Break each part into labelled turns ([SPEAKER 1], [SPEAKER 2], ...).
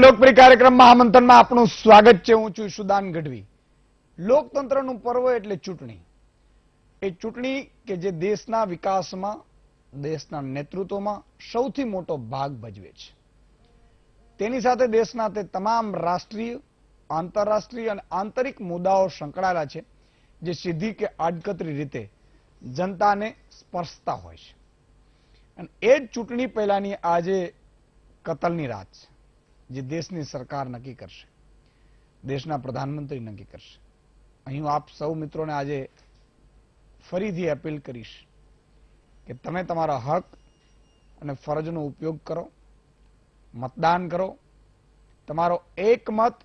[SPEAKER 1] લોકપ્રિય કાર્યક્રમમાં આમંત્રણમાં આપનું સ્વાગત છે। હું છું સુદાન ગઢવી। લોકતંત્રનું પર્વ એટલે ચૂંટણી। એ ચૂંટણી કે જે દેશના વિકાસમાં, દેશના નેતૃત્વમાં સૌથી મોટો ભાગ ભજવે છે। તેની સાથે દેશના તે તમામ રાષ્ટ્રીય, આંતરરાષ્ટ્રીય અને આંતરિક મુદ્દાઓ સંકળાયેલા છે, જે સીધી કે આડકતરી રીતે જનતાને સ્પર્શતા હોય છે। અને એ જ ચૂંટણી પહેલાની આજે કતલની રાત છે, જે દેશની સરકાર નક્કી કરશે, દેશના પ્રધાનમંત્રી નક્કી કરશે। અહીં હું આપ સૌ મિત્રોને આજે ફરીથી અપીલ કરીશ કે તમે તમારા હક અને ફરજનો ઉપયોગ કરો, મતદાન કરો। તમારો એક મત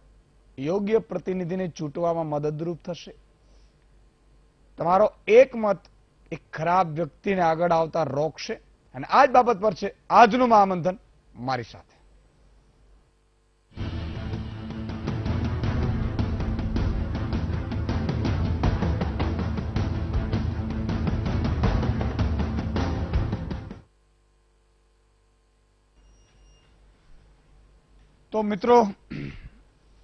[SPEAKER 1] યોગ્ય પ્રતિનિધિને ચૂંટવામાં મદદરૂપ થશે। તમારો એક મત એક ખરાબ વ્યક્તિને આગળ આવતા રોકશે। અને આ જ બાબત પર છે આજનું મહામંથન મારી સાથે। તો મિત્રો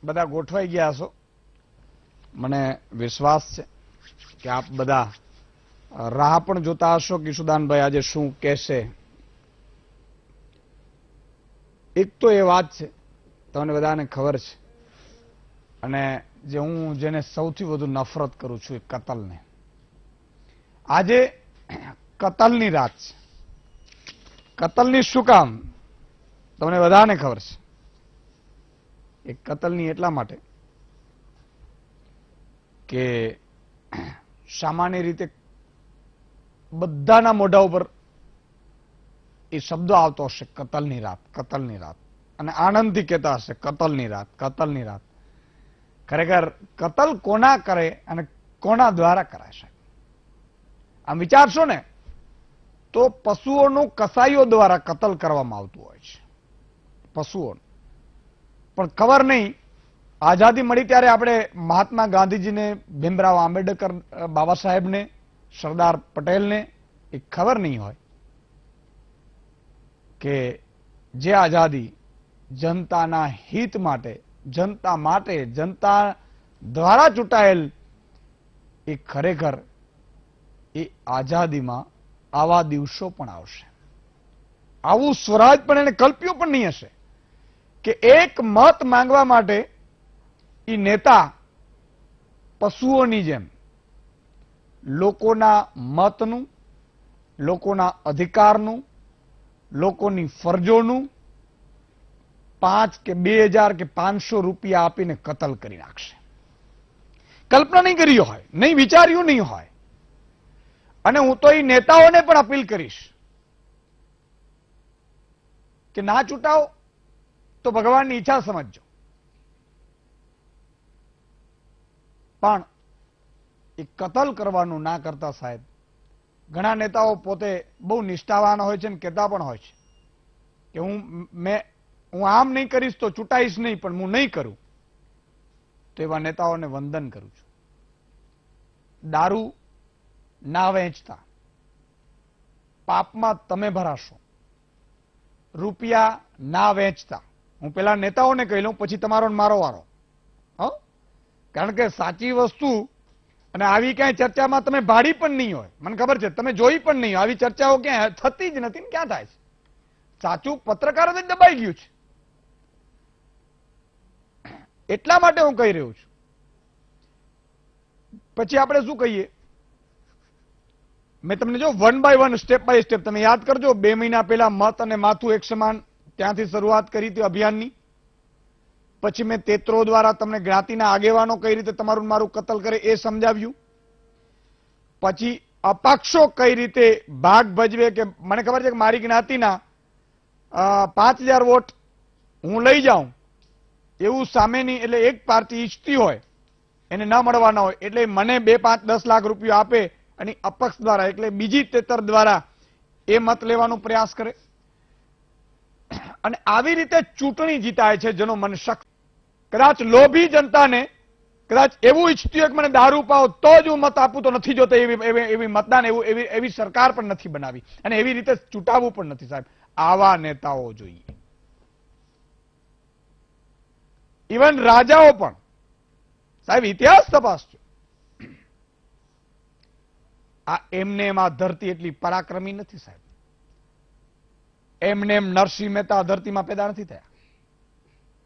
[SPEAKER 1] બધા ગોઠવાઈ ગયા છો। મને વિશ્વાસ છે કે આપ બધા રાહ પણ જોતા હશો કે સુદાનભાઈ આજે શું કહેશે। એક તો એ વાત છે, તમને બધાને ખબર છે, અને જે હું જેને સૌથી વધુ નફરત કરું છું એ કતલને। આજે કતલની રાત છે। કતલની શું કામ તમને બધાને ખબર છે। એ કતલની એટલા માટે કે સામાન્ય રીતે બધાના મોઢા ઉપર એ શબ્દો આવતો હશે, કતલની રાત, કતલની રાત, અને આનંદથી કહેતા હશે કતલની રાત, કતલની રાત। ખરેખર કતલ કોના કરે અને કોના દ્વારા કરાય છે? આમ વિચારશો ને તો પશુઓનું કસાઈઓ દ્વારા કતલ કરવામાં આવતું હોય છે, પશુઓનું। પણ ખબર નહીં, આઝાદી મળી ત્યારે આપણે મહાત્મા ગાંધીજીને, ભીમરાવ આંબેડકર બાબા સાહેબને, સરદાર પટેલને એ ખબર નહીં હોય કે જે આઝાદી જનતાના હિત માટે, જનતા દ્વારા ચૂંટાયેલ, એ ખરેખર એ આઝાદીમાં આવા દિવસો પણ આવશે, આવું સ્વરાજ પણ એને કલ્પ્યું પણ નહીં હશે કે એક મત માંગવા માટે એ નેતા પશુઓની જેમ લોકોના મતનું, લોકોના અધિકારનું, લોકોની ફરજોનું 5 કે 2000 કે 500 રૂપિયા આપીને કતલ કરી નાખશે। કલ્પના નહીં કરી હોય, નહીં વિચાર્યું નહીં હોય। અને હું તો એ નેતાઓને પણ અપીલ કરીશ કે ના ચૂંટાવો તો ભગવાનની ઈચ્છા સમજજો, પણ એ કતલ કરવાનું ના કરતા સાહેબ। ઘણા નેતાઓ પોતે બહુ નિષ્ઠાવાન હોય છે ને કહેતા પણ હોય છે કે હું આમ નહીં કરીશ તો ચૂંટાઈશ નહીં, પણ હું નહીં કરું। તો એવા નેતાઓને વંદન કરું છું। દારૂ ના વેચતા, પાપમાં તમે ભરાશો। રૂપિયા ના વેચતા। હું પેલા નેતાઓને કહી લઉં, પછી તમારો મારો વારો, કારણ કે સાચી વસ્તુ અને આવી ક્યાંય ચર્ચામાં તમે ભાડી પણ નહીં હોય, મને ખબર છે, તમે જોઈ પણ નહીં, આવી ચર્ચાઓ ક્યાંય થતી જ નથી ને ક્યાં થાય છે? સાચું પત્રકાર જ દબાઈ ગયું છે। એટલા માટે હું કહી રહ્યો છું। પછી આપણે શું કહીએ? મેં તમને જો 1 by 1 સ્ટેપ બાય સ્ટેપ તમે યાદ કરજો, 2 મહિના પહેલા મત અને માથું એક સમાન, ત્યાંથી શરૂઆત કરી હતી અભિયાનની। પછી મેં તેત્રો દ્વારા તમને જ્ઞાતિના આગેવાનો કઈ રીતે તમારું મારું કતલ કરે એ સમજાવ્યું। પછી અપક્ષો કઈ રીતે ભાગ ભજવે, કે મને ખબર છે કે મારી જ્ઞાતિના 5000 વોટ હું લઈ જાઉં એવું સામેની, એટલે એક પાર્ટી ઈચ્છતી હોય એને ન મળવાના હોય, એટલે મને 2, 5, 10 લાખ રૂપિયા આપે અને અપક્ષ દ્વારા, એટલે બીજી તેતર દ્વારા એ મત લેવાનો પ્રયાસ કરે। અને આવી રીતે ચૂંટણી જીતાય છે જેનો મનશક્તિ। કદાચ લોભી જનતાને કદાચ એવું ઈચ્છતી હોય કે મને દારૂ પાવો તો જ હું મત આપું, તો નથી જોતો એવી મતદાન, એવી સરકાર પણ નથી બનાવી, અને એવી રીતે ચૂંટાવવું પણ નથી સાહેબ। આવા નેતાઓ જોઈએ। ઇવન રાજાઓ પણ, સાહેબ ઇતિહાસ તપાસજો, આ એમને એમ આ ધરતી એટલી પરાક્રમી નથી સાહેબ. એમને એમ નરસિંહ મહેતા ધરતીમાં પેદા નથી થયા,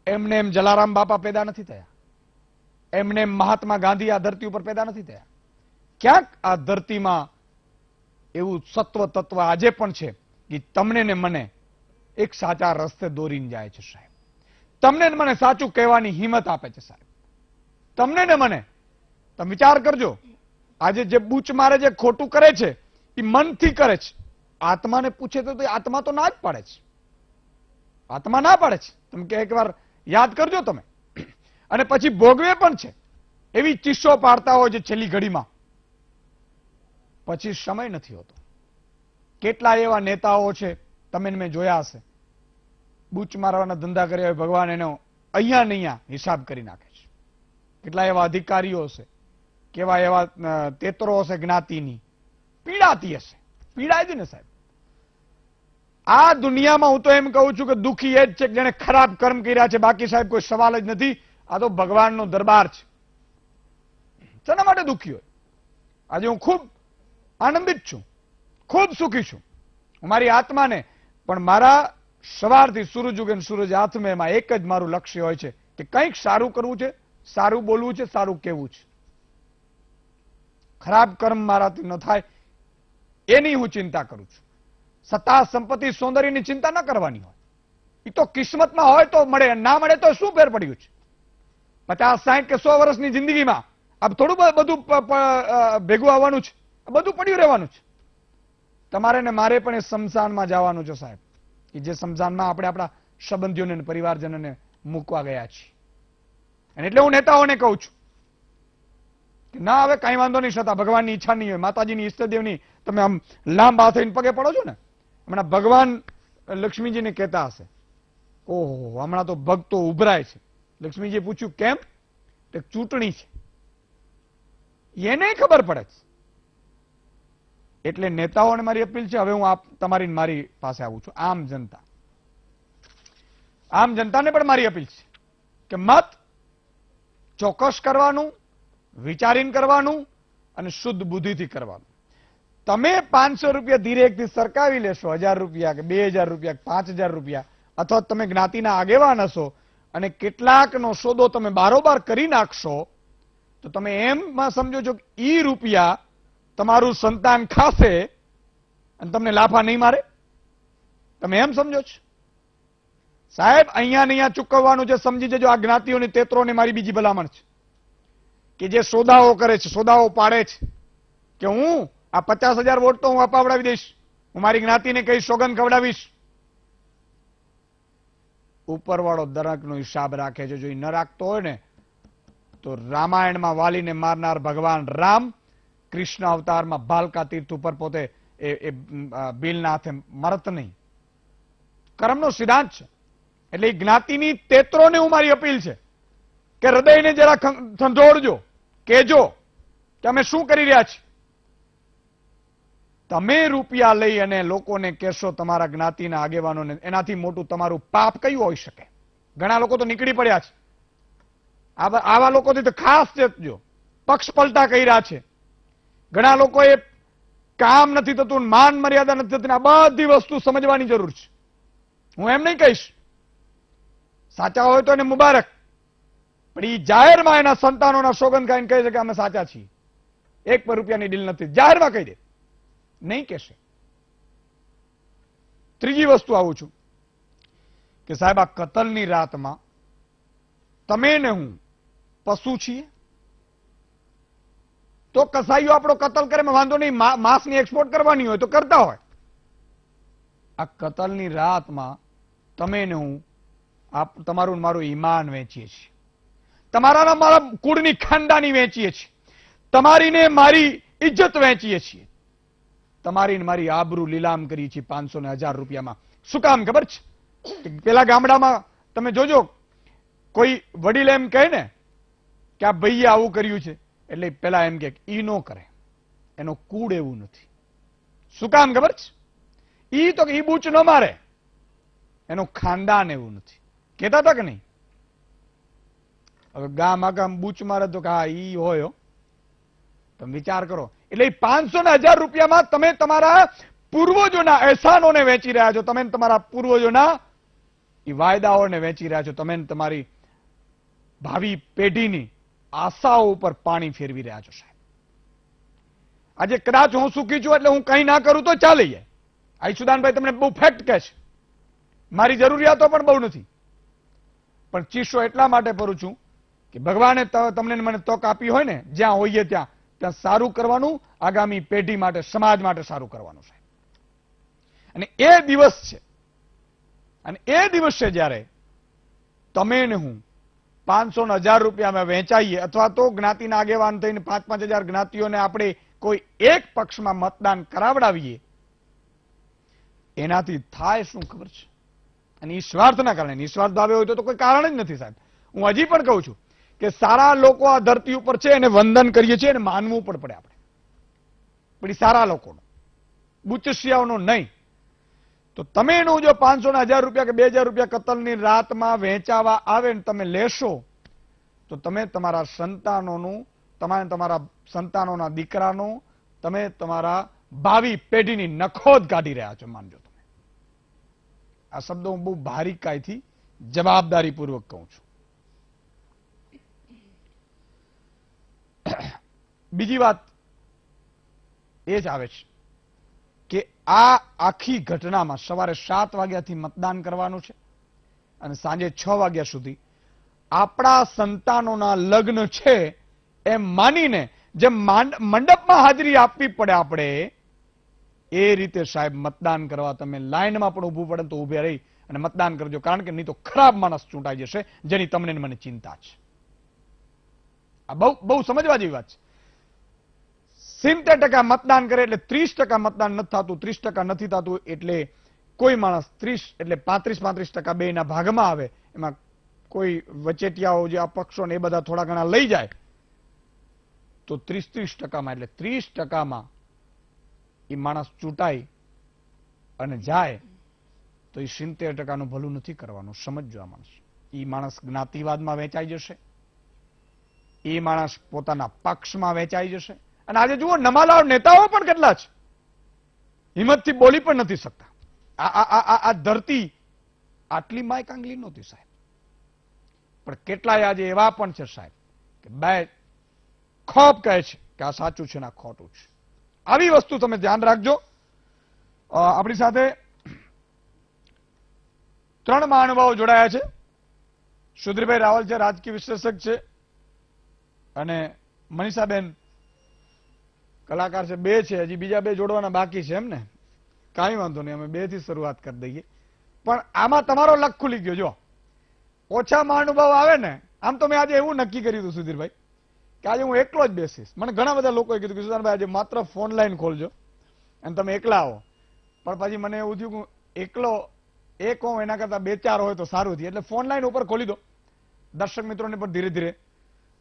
[SPEAKER 1] એમને એમ જલારામ બાપા પેદા નથી થયા, એમને એમ મહાત્મા ગાંધી આ ધરતી ઉપર પેદા નથી થયા. ક્યાંક આ ધરતીમાં એવું સત્વ તત્વ આજે પણ છે કે તમને ને મને એક સાચા રસ્તે દોરીને જાય છે સાહેબ. તમને ને મને સાચું કહેવાની હિંમત આપે છે સાહેબ. તમને ને મને, તમે વિચાર કરજો, આજે જે બૂચ મારે, જે ખોટું કરે છે એ મનથી કરે છે. આત્માને પૂછે તો આત્મા તો ના જ પાડે છે, આત્મા ના પાડે છે. તમે કે એકવાર યાદ કરજો તમે. અને પછી ભોગવે પણ છે, એવી ચીસો પાડતા હોય છે છેલ્લી ઘડીમાં, પછી સમય નથી હોતો. કેટલા એવા નેતાઓ છે તમે મેં જોયા હશે, બૂચ મારવાના ધંધા કર્યા હોય, ભગવાન એનો અહીંયા ને અહીંયા હિસાબ કરી નાખે છે. કેટલા એવા અધિકારીઓ હશે, કેવા એવા તેતરો હશે, જ્ઞાતિની પીડાતી હશે, પીડાય છે ને સાહેબ. આ દુનિયામાં હું તો એમ કહું છું કે દુઃખી એ જ છે કે જેને ખરાબ કર્મ કર્યા છે, બાકી સાહેબ કોઈ સવાલ જ નથી. આ તો ભગવાનનો દરબાર છે. શેના માટે દુઃખી હોય? આજે હું ખૂબ આનંદિત છું, ખૂબ સુખી છું. મારી આત્માને પણ મારા સવારથી સૂરજ ઉગે સૂરજ હાથમાં, એમાં એક જ મારું લક્ષ્ય હોય છે કે કંઈક સારું કરવું છે, સારું બોલવું છે, સારું કહેવું છે. ખરાબ કર્મ મારાથી ન થાય એની હું ચિંતા કરું છું. સત્તા, સંપત્તિ, સૌંદર્યની ચિંતા ન કરવાની હોય. એ તો કિસ્મતમાં હોય તો મળે, ના મળે તો શું ફેર પડ્યું છે? 50, 60 કે 100 વર્ષની જિંદગીમાં આ થોડું બધું ભેગું આવવાનું છે, બધું પડ્યું રહેવાનું છે. તમારે ને મારે પણ એ શમશાનમાં જવાનું છે સાહેબ, કે જે શમશાનમાં આપણે આપણા સંબંધીઓને, પરિવારજનોને મૂકવા ગયા છીએ. અને એટલે હું નેતાઓને કહું છું કે ના, હવે કઈ વાંધો નહીં, છતાં ભગવાનની ઈચ્છા નહીં હોય, માતાજીની, ઈષ્ટદેવની તમે આમ લાંબા થઈને પગે પડો છો ને, હમણાં ભગવાન લક્ષ્મીજીને કહેતા હશે, ઓહો હમણાં તો ભક્તો ઉભરાય છે. લક્ષ્મીજીએ પૂછ્યું કેમ? તો ચૂંટણી છે, એને ખબર પડે છે. એટલે નેતાઓને મારી અપીલ છે, હવે હું તમારી મારી પાસે આવું છું, આમ જનતાને પણ મારી અપીલ છે કે મત ચોક્કસ કરવાનું, વિચારીને કરવાનું અને શુદ્ધ બુદ્ધિથી કરવાનું. તમે 500 રૂપિયા ધીરેકથી સરકાવી લેશો, 1000 રૂપિયા કે 2000 રૂપિયા કે 5000 રૂપિયા, અથવા તમે જ્ઞાતિના આગેવાન હશો અને કેટલાકનો સોદો તમે બારોબાર કરી નાખશો, તો તમે એમ સમજો છો કે ઈ રૂપિયા તમારું સંતાન ખાશે અને તમને લાફા નહીં મારે? તમે એમ સમજો છો? સાહેબ અહીંયા ને અહીંયા ચૂકવવાનું છે, સમજી જજો. આ જ્ઞાતિઓની તેતરોને મારી બીજી ભલામણ છે કે જે સોદાઓ કરે છે, સોદાઓ પાડે છે કે હું આ 50,000 વોટ તો હું અપાવડાવી દઈશ, હું મારી જ્ઞાતિને કઈ સોગંદ ખવડાવીશ. ઉપરવાળો દરેકનો હિસાબ રાખે છે. જો એ ન રાખતો હોય ને તો રામાયણમાં વાલીને મારનાર ભગવાન રામ કૃષ્ણ અવતારમાં ભાલકા તીર્થ ઉપર પોતે એ બિલના હાથે મરત નહીં. કર્મનો સિદ્ધાંત છે. એટલે એ જ્ઞાતિની તેતરોને હું મારી અપીલ છે કે હૃદયને જરા સંજોડજો, કહેજો કે અમે શું કરી રહ્યા છીએ. તમે રૂપિયા લઈ અને લોકોને કહેશો, તમારા જ્ઞાતિના આગેવાનોને, એનાથી મોટું તમારું પાપ કયું હોઈ શકે? ઘણા લોકો તો નીકળી પડ્યા છે. આવા લોકોથી તો ખાસ ચેતજો. પક્ષ પલટા કર્યા છે. ઘણા લોકોએ કામ નથી થતું, માન મર્યાદા નથી થતી. આ બધી વસ્તુ સમજવાની જરૂર છે. હું એમ નહીં કહીશ, સાચા હોય તો એને મુબારક, પણ એ જાહેરમાં એના સંતાનોના સોગંદ ખાઈને કહે છે કે અમે સાચા છીએ, 1 રૂપિયાની ડીલ નથી, જાહેરમાં કહી દે, નહીં કહેશે. ત્રીજી વસ્તુ આવું છું કે સાહેબ આ કતલની રાતમાં તમે ને હું પશુ છીએ? તો કસાઈઓ આપણો કતલ કરે વાંધો નહીં, માંસની એક્સપોર્ટ કરવાની હોય તો કરતા હોય. આ કતલની રાતમાં તમે ને હું તમારું મારું ઈમાન વેચીએ છીએ, તમારા મારા કુળની ખાનદાની વેચીએ છીએ, તમારી ને મારી ઇજ્જત વેચીએ છીએ, તમારી ને મારી આબરૂ લીલામ કરીએ છીએ 500 ને 1000 રૂપિયામાં. શું કામ ખબર છે? પેલા ગામડામાં તમે જોજો, કોઈ વડીલ એમ કહે ને કે આ ભાઈએ આવું કર્યું છે, એટલે પેલા એમ કે ઈ નો કરે, એનો કુળ એવું નથી. શું કામ ખબર છે? ઈ તો ઈ બૂચ ન મારે, એનું ખાનદાન એવું નથી. કહેતા હતા કે નહીં? હવે ગામ આગામ બૂચ મારે તો કે હા ઈ હોય. તમે વિચાર કરો, એટલે 500 ને 1000 રૂપિયામાં તમે તમારા પૂર્વજોના અહેસાનોને વેચી રહ્યા છો, તમે તમારા પૂર્વજોના એ વાયદાઓને વેચી રહ્યા છો, તમે તમારી ભાવિ પેઢીની આશાઓ ઉપર પાણી ફેરવી રહ્યા છો સાહેબ. આજે કદાચ હું સુખી છું એટલે હું કંઈ ના કરું તો ચાલી જાય. આયુષદાનભાઈ તમને બહુ ફેક્ટ કહે છે, મારી જરૂરિયાતો પણ બહુ નથી, પણ ચીસો એટલા માટે ભરું છું કે ભગવાને તમને મને તક આપી હોય ને, જ્યાં હોઈએ ત્યાં ત્યાં સારું કરવાનું, આગામી પેઢી માટે, સમાજ માટે સારું કરવાનું સાહેબ. અને એ દિવસ છે, અને એ દિવસે જ્યારે તમે ને હું 500 ને 1000 રૂપિયામાં વેચાઈએ, અથવા તો જ્ઞાતિના આગેવાન થઈને 5-5 હજાર જ્ઞાતિઓને આપણે કોઈ એક પક્ષમાં મતદાન કરાવડાવીએ, એનાથી થાય શું ખબર છે? અને નિસ્વાર્થના કારણે, નિસ્વાર્થ ભાવે હોય તો કોઈ કારણ જ નથી સાહેબ. હું હજી પણ કહું છું કે સારા લોકો આ ધરતી ઉપર છે એને વંદન કરીએ છીએ, અને માનવું પણ પડે આપણે, પણ એ સારા લોકોનો, બુચસિયાઓનો નહીં. તો તમે એનું જો 500 ને 1000 રૂપિયા કે 2000 રૂપિયા કતલની રાતમાં વેચાવા આવે ને તમે લેશો, તો તમે તમારા સંતાનોનું, તમે તમારા સંતાનોના દીકરાનું, તમે તમારા ભાવિ પેઢીની નખોદ કાઢી રહ્યા છો, માનજો તમે. આ શબ્દો હું બહુ બારીકાઈથી જવાબદારીપૂર્વક કહું છું. બીજી વાત એ જ આવે છે કે આ આખી ઘટનામાં સવારે 7 વાગ્યાથી મતદાન કરવાનું છે, અને સાંજે 6 વાગ્યા સુધી આપણા સંતાનોના લગ્ન છે એમ માનીને જે મંડપમાં હાજરી આપવી પડે આપણે, એ રીતે સાહેબ મતદાન કરવા તમે લાઈનમાં પણ ઊભું પડે તો ઊભે રહી અને મતદાન કરજો, કારણ કે નહીં તો ખરાબ માણસ ચૂંટાઈ જશે, જેની તમને મને ચિંતા છે. આ બહુ બહુ સમજવા જેવી વાત છે. 70% મતદાન કરે એટલે 30% મતદાન નથી થતું, 30% નથી થતું એટલે કોઈ માણસ 30 એટલે 35% બેના ભાગમાં આવે, એમાં કોઈ વચેટિયાઓ જે અપક્ષો ને એ બધા થોડા ઘણા લઈ જાય, તો 30% એટલે 30%માં એ માણસ ચૂંટાય અને જાય, તો એ 70%નું ભલું નથી કરવાનું. સમજજો, આ માણસ, એ માણસ જ્ઞાતિવાદમાં વેચાઈ જશે, એ માણસ પોતાના પક્ષમાં વેચાઈ જશે. અને આજે જુઓ, નમાલાઓ નેતાઓ પણ કેટલા છે, હિંમતથી બોલી પણ નથી શકતા. આ ધરતી આટલી માય કાંગલી નહોતી સાહેબ, પણ કેટલાય આજે એવા પણ છે સાહેબ કે બે ખોપ કહે છે કે આ સાચું છે ને આ ખોટું છે. આવી વસ્તુ તમે ધ્યાન રાખજો. આપણી સાથે 3 મહાનુભાવો જોડાયા છે. સુધીરભાઈ રાવલ છે, રાજકીય વિશ્લેષક છે, અને મનીષાબેન કલાકાર છે. 2 છે, હજી બીજા 2 જોડવાના બાકી છે. એમ ને, કાંઈ વાંધો નહીં, અમે 2 થી શરૂઆત કરી દઈએ. પણ આમાં તમારો લક ખુલી ગયો. જો ઓછા મહાનુભાવ આવે ને, આમ તો મેં આજે એવું નક્કી કર્યું હતું સુધીરભાઈ કે આજે હું એકલો જ બેસીશ. મને ઘણા બધા લોકોએ કીધું કે સુધાનભાઈ આજે માત્ર ફોન લાઈન ખોલજો અને તમે એકલા આવો. પણ પછી મને એવું થયું કે એકલો એક હોઉં એના કરતા 2-4 હોય તો સારું થયું, એટલે ફોન લાઈન ઉપર ખોલી દો. દર્શક મિત્રોને પણ ધીરે ધીરે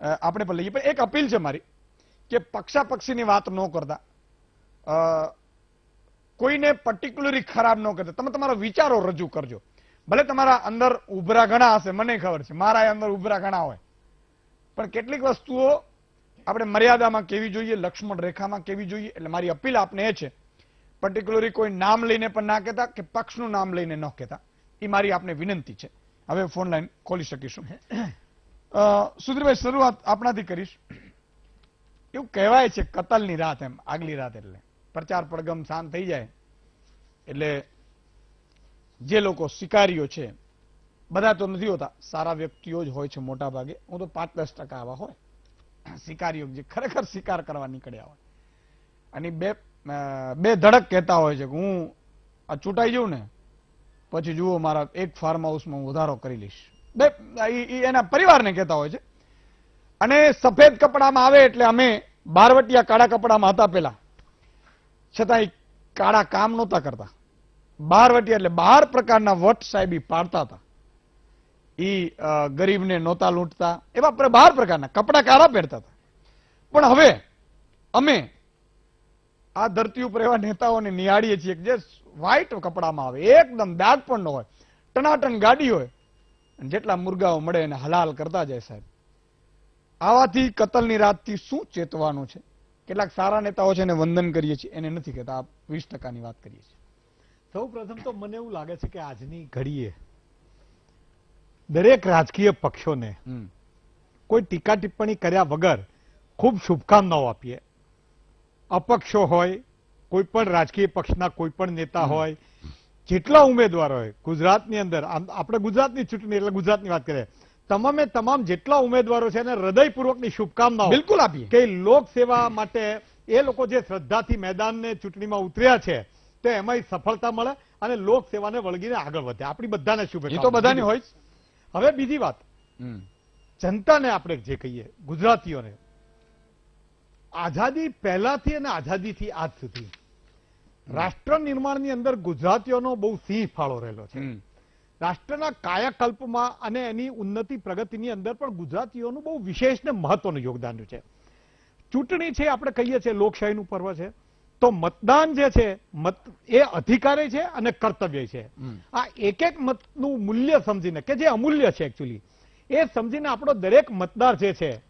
[SPEAKER 1] આપણે પણ લઈએ. પણ એક અપીલ છે મારી કે પક્ષાપક્ષીની વાત ન કરતા, કોઈને પર્ટિક્યુલરી ખરાબ ન કરતા, તમે તમારા વિચારો રજૂ કરજો. ભલે તમારા અંદર ઉભરા ઘણા હશે, મને ખબર છે, મારા અંદર ઉભરા ઘણા હોય, પણ કેટલીક વસ્તુઓ આપણે મર્યાદામાં કેવી જોઈએ, લક્ષ્મણ રેખામાં કેવી જોઈએ. એટલે મારી અપીલ આપને એ છે, પર્ટિક્યુલરી કોઈ નામ લઈને પણ ના કહેતા કે પક્ષનું નામ લઈને ન કહેતા, એ મારી આપને વિનંતી છે. હવે ફોન લાઈન ખોલી શકીશું. સુધીરભાઈ, શરૂઆત આપણાથી કરીશ. એવું કહેવાય છે કતલની રાત, એમ આગલી રાત એટલે પ્રચાર પડગમ શાંત થઈ જાય એટલે જે લોકો શિકારીઓ છે, બધા તો નથી હોતા, સારા વ્યક્તિઓ જ હોય છે મોટા ભાગે. હું તો 5-10% આવા હોય શિકારીઓ જે ખરેખર શિકાર કરવા નીકળ્યા હોય, અને બે ધડક કહેતા હોય છે કે હું આ ચૂંટાઈ જઉં ને પછી જુઓ મારા એક ફાર્મ હાઉસમાં હું વધારો કરી લઈશ. એના પરિવારને કહેતા હોય છે. અને સફેદ કપડામાં આવે એટલે અમે બારવટિયા કાળા કપડામાં હતા પેલા, છતાં કાળા કામ નહોતા કરતા. બારવટિયા એટલે 12 પ્રકારના વટ સાહેબી પાડતા હતા. ગરીબને નહોતા લૂંટતા, એવા 12 પ્રકારના કપડા કાળા પહેરતા હતા. પણ હવે અમે આ ધરતી ઉપર એવા નેતાઓને નિહાળીએ છીએ કે જે વ્હાઈટ કપડામાં આવે, એકદમ દાગ પણ ન હોય, ટનાટન ગાડી હોય, જેટલા મુર્ગાઓ મળે એને હલાલ કરતા જાય સાહેબ. આવાથી કતલની રાતથી શું ચેતવાનું છે? કેટલાક સારા નેતાઓ છે એને વંદન કરીએ છીએ, એને નથી કહેતા. આપ 20%ની વાત કરીએ છીએ.
[SPEAKER 2] સૌ પ્રથમ તો મને એવું લાગે છે કે આજની ઘડીએ દરેક રાજકીય પક્ષોને કોઈ ટીકા ટિપ્પણી કર્યા વગર ખૂબ શુભકામનાઓ આપીએ. અપક્ષો હોય, કોઈ પણ રાજકીય પક્ષના કોઈ પણ નેતા હોય, જેટલા ઉમેદવારો હોય ગુજરાતની અંદર, આપણે ગુજરાતની ચૂંટણી એટલે ગુજરાતની વાત કરીએ, તમામે તમામ જેટલા ઉમેદવારો છે એને હૃદયપૂર્વકની શુભકામનાઓ
[SPEAKER 1] બિલકુલ આપીએ
[SPEAKER 2] કે લોકસેવા માટે એ લોકો જે શ્રદ્ધાથી મેદાનને ચૂંટણીમાં ઉતર્યા છે તો એમાં સફળતા મળે અને લોકસેવાને વળગીને આગળ વધે. આપણી બધાને શુભેચ્છા.
[SPEAKER 1] એ તો બધાની હોય.
[SPEAKER 2] હવે બીજી વાત, જનતાને આપણે જે કહીએ, ગુજરાતીઓને, આઝાદી પહેલાથી અને આઝાદીથી આજ સુધી રાષ્ટ્ર નિર્માણની અંદર ગુજરાતીઓનો બહુ સિંહ ફાળો રહેલો છે. રાષ્ટ્રના કાયાકલ્પમાં અને એની ઉન્નતિ પ્રગતિની અંદર પણ ગુજરાતીઓનું બહુ વિશેષ ને મહત્વનું યોગદાન છે. ચૂંટણી છે, આપણે કહીએ છીએ લોકશાહીનું પર્વ છે, તો મતદાન જે છે એ અધિકારી છે અને કર્તવ્ય છે. આ એક એક મતનું મૂલ્ય સમજીને, કે જે અમૂલ્ય છે એકચ્યુઅલી, એ સમજીને આપણો દરેક મતદાર જે છે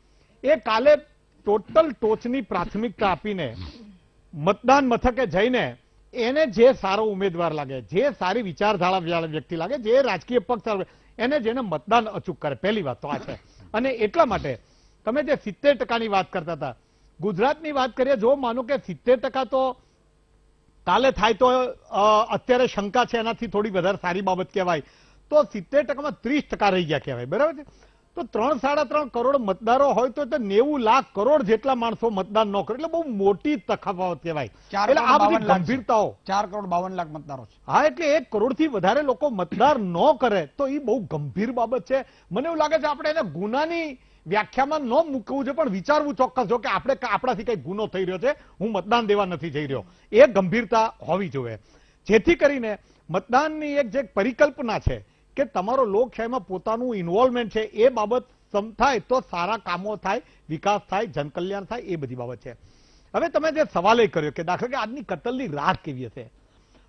[SPEAKER 2] એ કાલે ટોટલ ટોચની પ્રાથમિકતા આપીને મતદાન મથકે જઈને એને જે સારો ઉમેદવાર લાગે, જે સારી વિચારધારા વ્યક્તિ લાગે, જે રાજકીય પક્ષ એને જેને મતદાન અચૂક કરે. પહેલી વાત તો આ છે. અને એટલા માટે તમે જે 70%ની વાત કરતા હતા, ગુજરાતની વાત કરીએ, જો માનો કે 70% તો કાલે થાય તો અત્યારે શંકા છે એનાથી થોડી વધારે સારી બાબત કહેવાય, તો 70%માં 30% રહી ગયા કહેવાય. બરાબર છે? તો 3-3.5 કરોડ મતદારો હોય તો 90 લાખ કરોડ જેટલા માણસો મતદાન ન કરે એટલે બહુ મોટી તફાવત કહેવાય. એટલે આ બધી ગંભીરતાઓ,
[SPEAKER 1] 4,52,00,000 મતદારો છે.
[SPEAKER 2] હા, એટલે 1 કરોડથી વધારે લોકો મતદાર ન કરે તો એ બહુ ગંભીર બાબત છે. મને એવું લાગે છે આપણે એને ગુનાની વ્યાખ્યામાં ન મૂકવું છે, પણ વિચારવું ચોક્કસ જો કે આપણે આપણાથી કઈ ગુનો થઈ રહ્યો છે, હું મતદાન દેવા નથી જઈ રહ્યો, એ ગંભીરતા હોવી જોઈએ. જેથી કરીને મતદાનની એક જે પરિકલ્પના છે કે તમારો લોકશાહીમાં પોતાનું ઇન્વોલ્વમેન્ટ છે, એ બાબત થાય તો સારા કામો થાય, વિકાસ થાય, જનકલ્યાણ થાય, એ બધી બાબત છે. હવે તમે જે સવાલ એ કર્યો કે દાખલા કે આજની કતલની રાત કેવી હશે,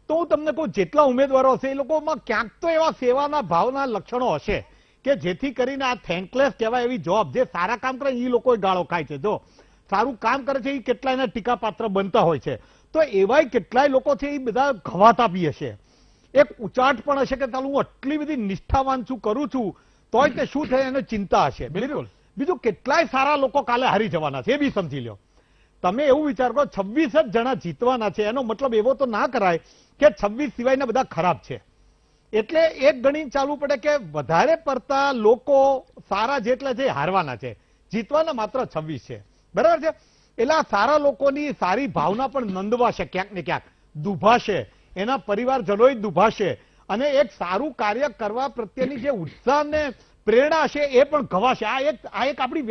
[SPEAKER 2] તો હું તમને કહું, જેટલા ઉમેદવારો હશે એ લોકોમાં ક્યાંક તો એવા સેવાના ભાવના લક્ષણો હશે કે જેથી કરીને આ થેન્કલેસ કહેવાય એવી જોબ, જે સારા કામ કરે એ લોકો ગાળો ખાય છે, જો સારું કામ કરે છે એ કેટલાય એના ટીકાપાત્ર બનતા હોય છે, તો એવાય કેટલાય લોકો છે એ બધા ઘવાતા બી હશે. એક ઉચાટ પણ હશે કે ચાલો હું આટલી બધી નિષ્ઠાવાન છું, કરું છું, તોય તે શું થાય એને ચિંતા હશે. બિલકુલ. બીજું કેટલાય સારા લોકો કાલે હારી જવાના છે, એ બી સમજી લો. તમે એવું વિચાર કરો 26 જ જણા જીતવાના છે, એનો મતલબ એવો તો ના કરાય કે 26 સિવાયના બધા ખરાબ છે. એટલે એક ગણી ચાલવું પડે કે વધારે પડતા લોકો સારા જેટલા છે હારવાના છે, જીતવાના માત્ર 26 છે. બરાબર છે? એટલે આ સારા લોકોની સારી ભાવના પણ નંદવાશે, ક્યાંક ને ક્યાંક દુભાશે, એના પરિવારજનોય દુભાશે, અને એક સારું કાર્ય કરવા પ્રત્યેની જે ઉત્સાહ ને પ્રેરણા છે એ પણ ઘવાશે. આ એક આપણી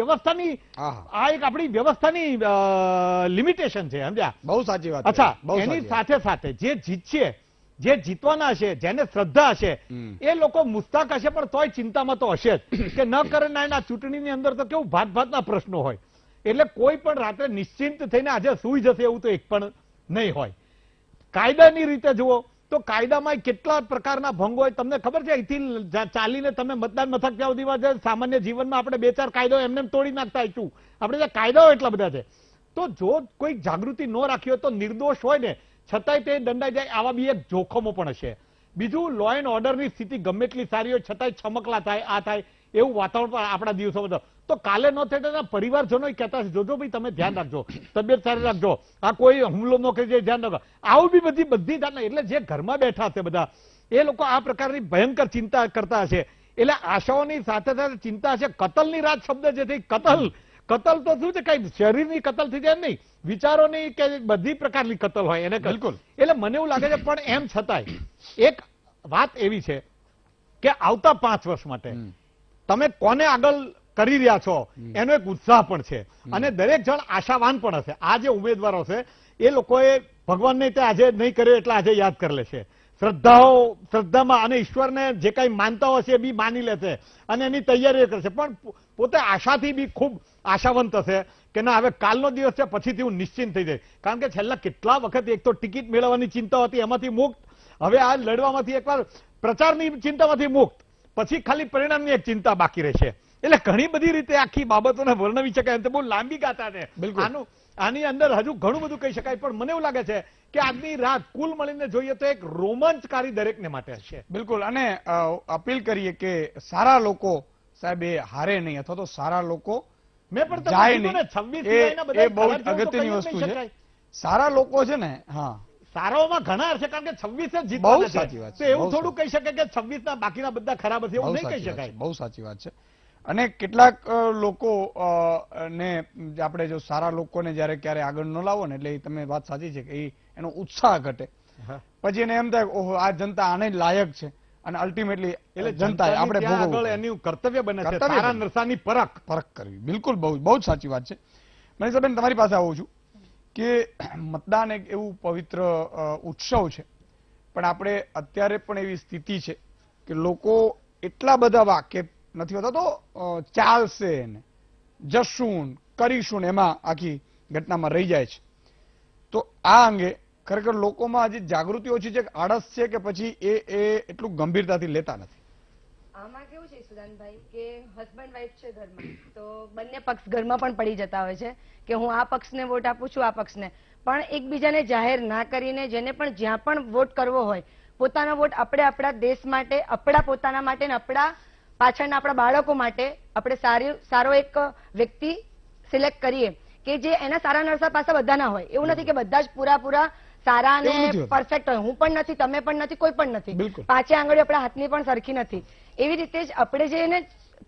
[SPEAKER 2] વ્યવસ્થાની લિમિટેશન છે, સમજ્યા?
[SPEAKER 1] બહુ સાચી વાત.
[SPEAKER 2] અચ્છા, એની સાથે સાથે જે જીતશે, જે જીતવાના હશે, જેને શ્રદ્ધા હશે, એ લોકો મુસ્તાક હશે, પણ તોય ચિંતામાં તો હશે જ કે ન કરે ના. એના ચૂંટણીની અંદર તો કેવું ભાતના પ્રશ્નો હોય, એટલે કોઈ પણ રાત્રે નિશ્ચિંત થઈને આજે સુઈ જશે એવું તો એક પણ નહીં હોય. કાયદાની રીતે જુઓ તો કાયદામાં કેટલા પ્રકારના ભંગ હોય તમને ખબર છે? અહીંથી ચાલીને તમે મતદાન મથક જાઓ દીવા, સામાન્ય જીવનમાં આપણે 2-4 કાયદો એમને તોડી નાખતા છું. આપણે જે કાયદાઓ એટલા બધા છે, તો જો કોઈ જાગૃતિ ન રાખી હોય તો નિર્દોષ હોય ને છતાંય તે દંડાઈ જાય, આવા બી એક જોખમો પણ હશે. બીજું, લો એન્ડ ઓર્ડરની સ્થિતિ ગમે એટલી સારી હોય છતાંય છમકલા થાય, આ થાય, એવું વાતાવરણ પણ આપણા દિવસોમાં. તો કાલે ન થાય તો પરિવારજનો કહેતા જોજો ભાઈ તમે ધ્યાન રાખજો, તબિયત સારી રાખજો, આ કોઈ હુમલો ન કરી જાય, ધ્યાન રાખો. આવું બી બધી જાતના, એટલે જે ઘરમાં બેઠા હશે બધા એ લોકો આ પ્રકારની ભયંકર ચિંતા કરતા હશે. એટલે આશાઓની સાથે સાથે ચિંતા હશે. કતલની રાત શબ્દ જે થઈ, કતલ તો શું છે? કઈ શરીરની કતલ થઈ જાય નહીં, વિચારોની કે બધી પ્રકારની કતલ હોય એને. બિલકુલ. એટલે મને એવું લાગે છે, પણ એમ છતાંય એક વાત એવી છે કે આવતા 5 વર્ષ માટે તમે કોને આગળ કરી રહ્યા છો એનો એક ઉત્સાહ પણ છે, અને દરેક જણ આશાવાન પણ હશે. આ જે ઉમેદવારો છે એ લોકોએ ભગવાનને તે આજે નહીં કર્યો એટલે આજે યાદ કરી લેશે, શ્રદ્ધામાં, અને ઈશ્વરને જે કઈ માનતા હશે એ બી માની લેશે અને એની તૈયારીઓ કરશે, પણ પોતે આશાથી બી ખૂબ આશાવંત હશે કે ના હવે કાલનો દિવસ છે, પછીથી હું નિશ્ચિંત થઈ જાય. કારણ કે છેલ્લા કેટલા વખત એક તો ટિકિટ મેળવવાની ચિંતા હતી, એમાંથી મુક્ત, હવે આ લડવામાંથી એકવાર પ્રચારની ચિંતામાંથી મુક્ત, પછી ખાલી પરિણામની એક ચિંતા બાકી રહેશે. એટલે ઘણી બધી રીતે આખી બાબતોને વર્ણવી શકાય એમ તો બહુ લાંબી ગાથા છે.
[SPEAKER 1] બિલકુલ.
[SPEAKER 2] આની અંદર હજુ ઘણું બધું કહી શકાય, પણ મને એવું લાગે છે કે આજની રાત કુલ મળીને જોઈએ તો એક રોમાંચકારી દરેકને માટે હશે.
[SPEAKER 1] બિલકુલ. અને અપીલ કરીએ કે સારા લોકો સાહેબ એ હારે નહીં, અથવા તો સારા લોકો
[SPEAKER 2] મેં પણ તમને
[SPEAKER 1] જાય
[SPEAKER 2] કીધું ને,
[SPEAKER 1] નહીં.
[SPEAKER 2] 26 સિવાયના બધા
[SPEAKER 1] એ બહુ જ
[SPEAKER 2] ખરાબ જેવું તો
[SPEAKER 1] અગત્યની
[SPEAKER 2] કહી જ
[SPEAKER 1] વસ્તુ
[SPEAKER 2] નહીં
[SPEAKER 1] છે.
[SPEAKER 2] શકાય.
[SPEAKER 1] સારા લોકો છે ને, હા,
[SPEAKER 2] સારાઓમાં ઘણા હશે, કારણ કે 26 જ
[SPEAKER 1] બહુ
[SPEAKER 2] જીતવાના
[SPEAKER 1] સાચી વાત
[SPEAKER 2] છે.
[SPEAKER 1] છે,
[SPEAKER 2] તો એવું
[SPEAKER 1] બહુ
[SPEAKER 2] થોડું કહી શકે કે 26 ના બાકીના બધા ખરાબ હશે, એવું
[SPEAKER 1] બહુ
[SPEAKER 2] નહીં કહી
[SPEAKER 1] સાચી વાત છે,
[SPEAKER 2] શકાય.
[SPEAKER 1] બહુ સાચી વાત છે. અને કેટલાક લોકો ને આપણે જો સારા લોકોને જયારે ક્યારે આગળ ન લાવો ને, એટલે એ તમે વાત સાચી છે કે એનો ઉત્સાહ ઘટે.
[SPEAKER 2] હા.
[SPEAKER 1] પછી એને એમ થાય કે ઓહો, આ જનતા આને જ લાયક છે, અને અલ્ટિમેટલી
[SPEAKER 2] એટલે
[SPEAKER 1] જનતા
[SPEAKER 2] જનતાની
[SPEAKER 1] આપણે
[SPEAKER 2] ત્યાં
[SPEAKER 1] ભોગવવું
[SPEAKER 2] આગળ
[SPEAKER 1] પડે.
[SPEAKER 2] એનું કર્તવ્ય બને છે
[SPEAKER 1] કર્તવ્ય
[SPEAKER 2] સારા
[SPEAKER 1] બને.
[SPEAKER 2] નરસાની પરખ.
[SPEAKER 1] ફરક કરવી. બિલકુલ, બહુ બહુ જ સાચી વાત છે. મનીષાબેન, તમારી પાસે આવું છું કે મતદાન એક એવું પવિત્ર ઉત્સવ છે, પણ આપણે અત્યારે પણ એવી સ્થિતિ છે કે લોકો એટલા બધા વાકેફ નથી હોતા, તો ચાલશે ને જશું કરીશું ને એમાં આખી ઘટનામાં રહી જાય છે. તો આ અંગે ખરેખર લોકોમાં હજી જાગૃતિ ઓછી છે, કે આળસ છે, કે પછી એ એટલું ગંભીરતાથી લેતા નથી?
[SPEAKER 3] આમાં કેવું છે સુદાનભાઈ કે હસબન્ડ વાઈફ છે ઘરમાં, તો બંને પક્ષ ઘરમાં પણ પડી જતા હોય છે કે હું આ પક્ષને વોટ આપું છું, આ પક્ષને, પણ એકબીજાને જાહેર ના કરીને જેને પણ જ્યાં પણ વોટ કરવો હોય, પોતાનો વોટ આપણે આપણા દેશ માટે, આપણા પોતાના માટે ને આપણા પાછળના આપણા બાળકો માટે આપણે સારો એક વ્યક્તિ સિલેક્ટ કરીએ કે જે એના સારા નરસા પાસે બધા ના હોય. એવું નથી કે બધા જ પૂરા સારા
[SPEAKER 1] એવું
[SPEAKER 3] અને
[SPEAKER 1] નથી હોતું.
[SPEAKER 3] પરફેક્ટ હોય. હું પણ નથી, તમે પણ નથી, કોઈ પણ નથી.
[SPEAKER 1] બિલકુલ.
[SPEAKER 3] પાંચે આંગળીઓ આપણા હાથની પણ સરખી નથી. એવી રીતે જ આપણે જે એને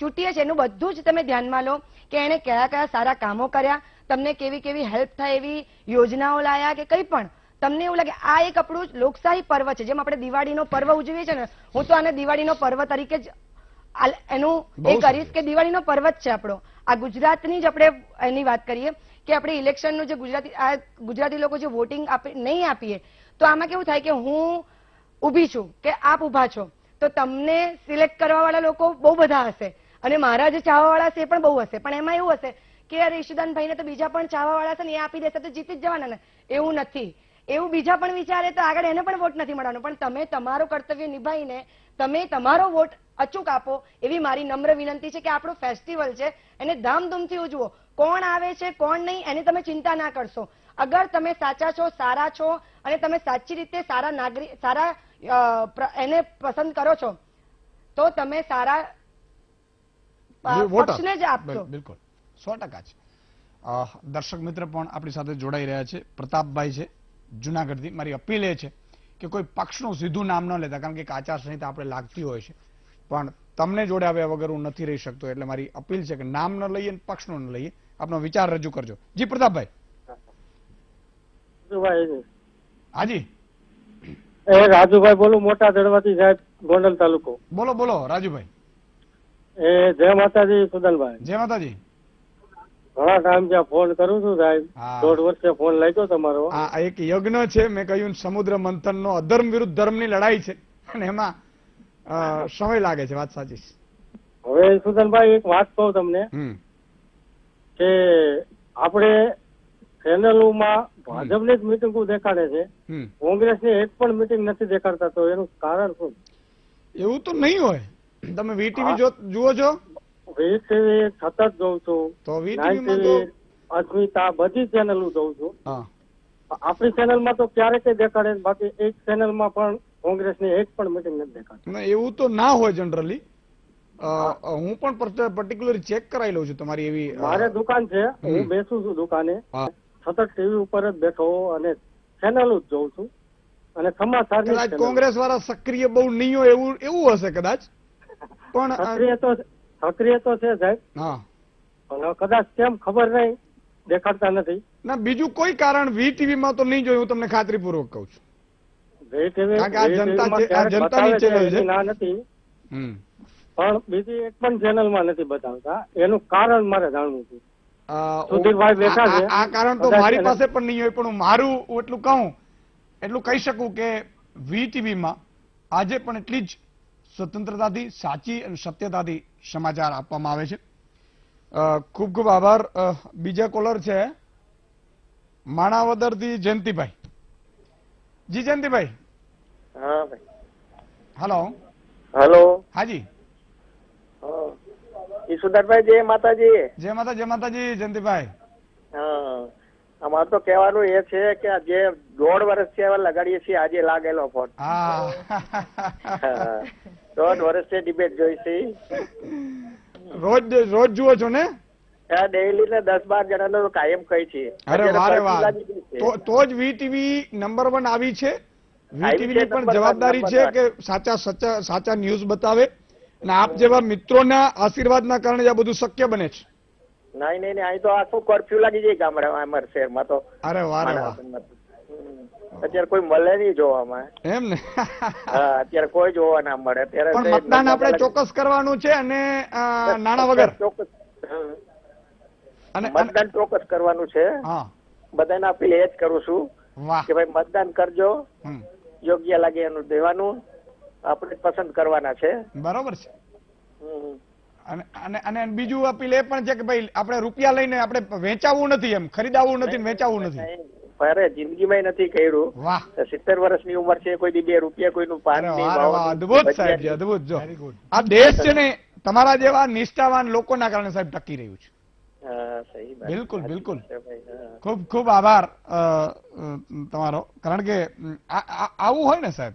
[SPEAKER 3] ચૂંટીએ છીએ એનું બધું જ તમે ધ્યાનમાં લો કે એને કયા કયા સારા કામો કર્યા, તમને કેવી કેવી હેલ્પ થાય એવી યોજનાઓ લાયા, કે કંઈ પણ તમને એવું લાગે આ એક આપણું લોકશાહી પર્વ છે. જેમ આપણે દિવાળીનો પર્વ ઉજવીએ છીએ ને, હું તો આને દિવાળીનો પર્વ તરીકે જ એનું એ કરીશ કે દિવાળીનો પર્વ જ છે આપણો. આ ગુજરાતની જ આપણે એની વાત કરીએ કે આપણે ઇલેક્શનનું જે ગુજરાતી લોકો જે વોટિંગ નહીં આપીએ, તો આમાં કેવું થાય કે હું ઊભી છું કે આપ ઊભા છો, તો તમને સિલેક્ટ કરવા વાળા લોકો બહુ બધા હશે, અને મારા જે ચાહવા વાળા છે એ પણ બહુ હશે, પણ એમાં એવું હશે કે યાર ઈશુદાનભાઈને તો બીજા પણ ચાહવા વાળા છે ને, એ આપી દેશે તો જીતી જ જવાના ને. એવું નથી. એવું બીજા પણ વિચારે તો આગળ એને પણ વોટ નથી મળવાનો. પણ તમે તમારું કર્તવ્ય નિભાવીને તમે તમારો વોટ અચૂક આપો, એવી મારી નમ્ર વિનંતી છે. કે આપણું ફેસ્ટિવલ છે એને ધામધૂમથી ઉજવો. કોણ આવે છે કોણ નહીં એની તમે ચિંતા ના કરશો. અગર તમે સાચા છો, સારા છો, અને તમે સાચી રીતે સારા નાગરિક, સારા એને પસંદ કરો છો, તો તમે સારા
[SPEAKER 1] વોટર.
[SPEAKER 3] પક્ષને જ આપશો.
[SPEAKER 1] બિલકુલ 100% છે. દર્શક મિત્ર પણ આપણી સાથે જોડાઈ રહ્યા છે. પ્રતાપભાઈ છે જુનાગઢથી. મારી અપીલ એ છે કે કોઈ પક્ષનું સીધું નામ ન લેતા, કારણ કે એક આચારસંહિતા આપણે લાગતી હોય છે, પણ તમને જોડે આવ્યા વગર હું નથી રહી શકતો, એટલે મારી અપીલ છે કે નામ ન લઈએ, પક્ષનું ન લઈએ, આપનો વિચાર રજૂ કરજો. જી પ્રતાપભાઈ. હાજી.
[SPEAKER 4] રાજુભાઈ બોલું, મોટા દડવાથી સાહેબ, ગોંડલ તાલુકો.
[SPEAKER 1] બોલો બોલો રાજુભાઈ.
[SPEAKER 4] જય માતાજી સુદાનભાઈ.
[SPEAKER 1] જય માતાજી.
[SPEAKER 4] ઘણા ટાઈમ ત્યાં ફોન કરું છું સાહેબ,
[SPEAKER 1] હા.
[SPEAKER 4] 1.5 વર્ષે ફોન લાગ્યો તમારો.
[SPEAKER 1] આ એક યજ્ઞ છે, મેં કહ્યું સમુદ્ર મંથન નો અધર્મ વિરુદ્ધ ધર્મની લડાઈ છે, અને એમાં સમય લાગે છે. વાત સાચી છે.
[SPEAKER 4] હવે સુદાનભાઈ એક વાત કહું તમને કે આપણે ચેનલોમાં ભાજપની જ મિટિંગો દેખાડે છે, કોંગ્રેસની એક પણ મિટિંગ નથી દેખાડતા, તો એનું કારણ શું?
[SPEAKER 1] એવું તો નહીં હોય. તમે વીટીવી જુઓ છો?
[SPEAKER 4] વીટીવી સતત જોઉં છું,
[SPEAKER 1] તો
[SPEAKER 4] નાઇન
[SPEAKER 1] વીટીવી માં
[SPEAKER 4] ટીવી, અસ્મિતા, બધી ચેનલો જોઉં છું.
[SPEAKER 1] હા,
[SPEAKER 4] આપણી ચેનલમાં તો ક્યારેક દેખાડે, બાકી એક ચેનલમાં પણ કોંગ્રેસની એક પણ મિટિંગ નથી દેખાડતી.
[SPEAKER 1] ના, એવું તો ના હોય જનરલી. હું પણ પર્ટિક્યુલર ચેક કરાવી લઉં છું તમારી એવી.
[SPEAKER 4] મારે દુકાન છે, હું બેસું છું દુકાને,
[SPEAKER 1] હા.
[SPEAKER 4] સતત ટીવી ઉપર જ બેઠો અને ચેનલો જ જોઉં છું, અને સમાચાર
[SPEAKER 1] કદાચ કોંગ્રેસ વાળા સક્રિય બહુ નહીં હોય એવું હશે કદાચ, પણ
[SPEAKER 4] સક્રિય તો છે સાહેબ.
[SPEAKER 1] હા,
[SPEAKER 4] પણ કદાચ કેમ ખબર નહીં, દેખાડતા નથી.
[SPEAKER 1] ના, બીજું કોઈ કારણ વીટીવી માં તો નહીં જોયું, હું તમને ખાતરીપૂર્વક કહું છું. કારણ કે આ જનતાની ચેનલ છે.
[SPEAKER 4] ના નથી,
[SPEAKER 1] હમ.
[SPEAKER 4] પણ બીજી એક પણ ચેનલમાં નથી બતાવતા. એનું કારણ મારે જાણવું છે.
[SPEAKER 1] સુધીરભાઈ બેઠા છે. આ કારણ તો મારી પાસે પણ નહીં હોય, પણ હું મારું એટલું કહી શકું કે વીટીવી માં આજે પણ એટલી જ સ્વતંત્રતાથી, સાચી અને સત્યતાથી સમાચાર આપવામાં આવે છે. ખૂબ ખૂબ આભાર. બીજા કોલર છે માણાવદર થી જયંતિભાઈ. જી જયંતિભાઈ.
[SPEAKER 4] હા ભાઈ.
[SPEAKER 1] હેલો.
[SPEAKER 4] હેલો.
[SPEAKER 1] હાજી.
[SPEAKER 5] ઈશુદાનભાઈ જય માતાજી.
[SPEAKER 1] જય માતાજી જયંતિભાઈ.
[SPEAKER 5] હા, અમારે તો કહેવાનું એ છે કે જે 1.5 વર્ષથી હવે લગાડીએ છીએ, આજે લાગેલો ફોન.
[SPEAKER 1] હા
[SPEAKER 5] 1.5 વર્ષથી ડિબેટ જોઈ છે.
[SPEAKER 1] રોજ જુઓ છો ને?
[SPEAKER 5] ડેઈલી ને 10-12 જણાનો કાયમ કહી છે.
[SPEAKER 1] અરે વારે વાહ, તો જ વીટીવી નંબર 1 આવી છે. વીટીવી ની પણ જવાબદારી છે કે સાચા ન્યૂઝ બતાવે, અને આપ જેવા મિત્રોના આશીર્વાદના કારણે આ બધું શક્ય બને છે.
[SPEAKER 5] નહીં અહીં તો આખું કર્ફ્યુ લાગી જાય ગામડામાં, અમારા શહેરમાં તો.
[SPEAKER 1] અરે વારે વાહ,
[SPEAKER 5] અત્યારે કોઈ મળે નહીં જોવામાં.
[SPEAKER 1] એમ ને?
[SPEAKER 5] હા, અત્યારે કોઈ જોવા ના મળે. અત્યારે
[SPEAKER 1] પણ મતદાન આપણે ચોક્કસ કરવાનું છે, અને નાણાં વગર.
[SPEAKER 5] ચોક્કસ
[SPEAKER 1] અને
[SPEAKER 5] મતદાન ચોક્કસ કરવાનું છે.
[SPEAKER 1] હા,
[SPEAKER 5] બધાને અપીલ એ જ કરું છું
[SPEAKER 1] વાહ,
[SPEAKER 5] કે ભાઈ મતદાન કરજો, યોગ્ય લાગે એનું દેવાનું, આપણે પસંદ કરવાના છે.
[SPEAKER 1] બરોબર છે. અને બીજું અપીલ એ પણ છે કે ભાઈ આપણે રૂપિયા લઈને આપણે વેચાવવું નથી, એમ ખરીદાવવું નથી ને વેચાવવું નથી.
[SPEAKER 5] અરે જિંદગીમાં નથી કર્યું.
[SPEAKER 1] વાહ,
[SPEAKER 5] 70 વર્ષની ઉંમર છે, કોઈ 2 રૂપિયા કોઈનું પાન નહીં.
[SPEAKER 1] અદભુત સાહેબ, અદભુત. જો આ દેશ છે ને તમારા જેવા નિષ્ઠાવાન લોકોના કારણે સાહેબ ટકી રહ્યું છે. બિલકુલ બિલકુલ. ખૂબ ખૂબ આભાર તમારો, કારણ કે આવું હોય ને સાહેબ,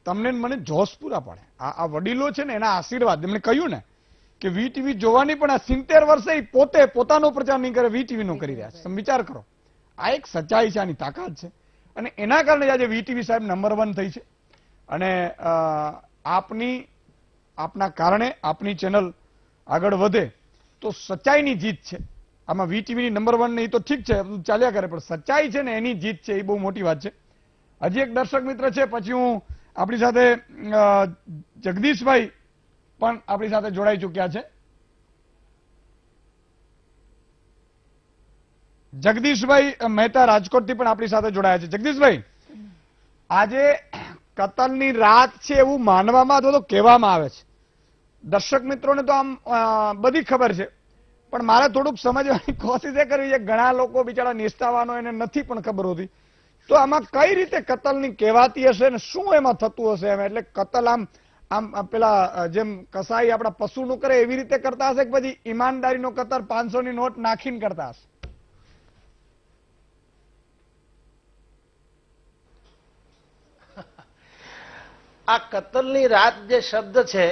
[SPEAKER 1] તમને મને જોશ પૂરા પડે. આ વડીલો છે ને એના આશીર્વાદ, એમણે કહ્યું ને કે વીટીવી જોવાની, પણ આ 70 વર્ષે પોતે પોતાનો પ્રચાર નહીં કરે, વીટીવી નો કરી રહ્યા છે. તમે વિચાર કરો, આ એક સચ્ચાઈ છે, આની તાકાત છે, અને એના કારણે આજે વીટીવી સાહેબ નંબર 1 થઈ છે. અને આપના કારણે આપની ચેનલ આગળ વધે તો સચ્ચાઈની જીત છે. આમાં વીટીવીની નંબર 1 નહીં તો ઠીક છે, ચાલ્યા કરે, પણ સચ્ચાઈ છે ને એની જીત છે, એ બહુ મોટી વાત છે. હજી એક દર્શક મિત્ર છે, પછી હું આપણી સાથે જગદીશભાઈ પણ આપણી સાથે જોડાઈ ચુક્યા છે. જગદીશભાઈ મહેતા રાજકોટથી પણ આપણી સાથે જોડાયા છે. જગદીશભાઈ, આજે કતલની રાત છે એવું માનવામાં અથવા તો કહેવામાં આવે છે. દર્શક મિત્રોને તો આમ બધી ખબર છે, પણ મારે થોડુંક સમજવાની કોશિશ એ કરવી છે. ઘણા લોકો બિચારા નિષ્ઠાવાનો એને નથી પણ ખબર હોતી, તો આમાં કઈ રીતે કતલની કહેવાતી હશે ને શું એમાં થતું હશે? એમ એટલે કતલ આમ પેલા જેમ કસાઈ આપણા પશુનું કરે એવી રીતે કરતા હશે, કે પછી ઈમાનદારીનો કતર 500 ની નોટ નાખીને કરતા હશે?
[SPEAKER 6] આ કતલની રાત જે શબ્દ છે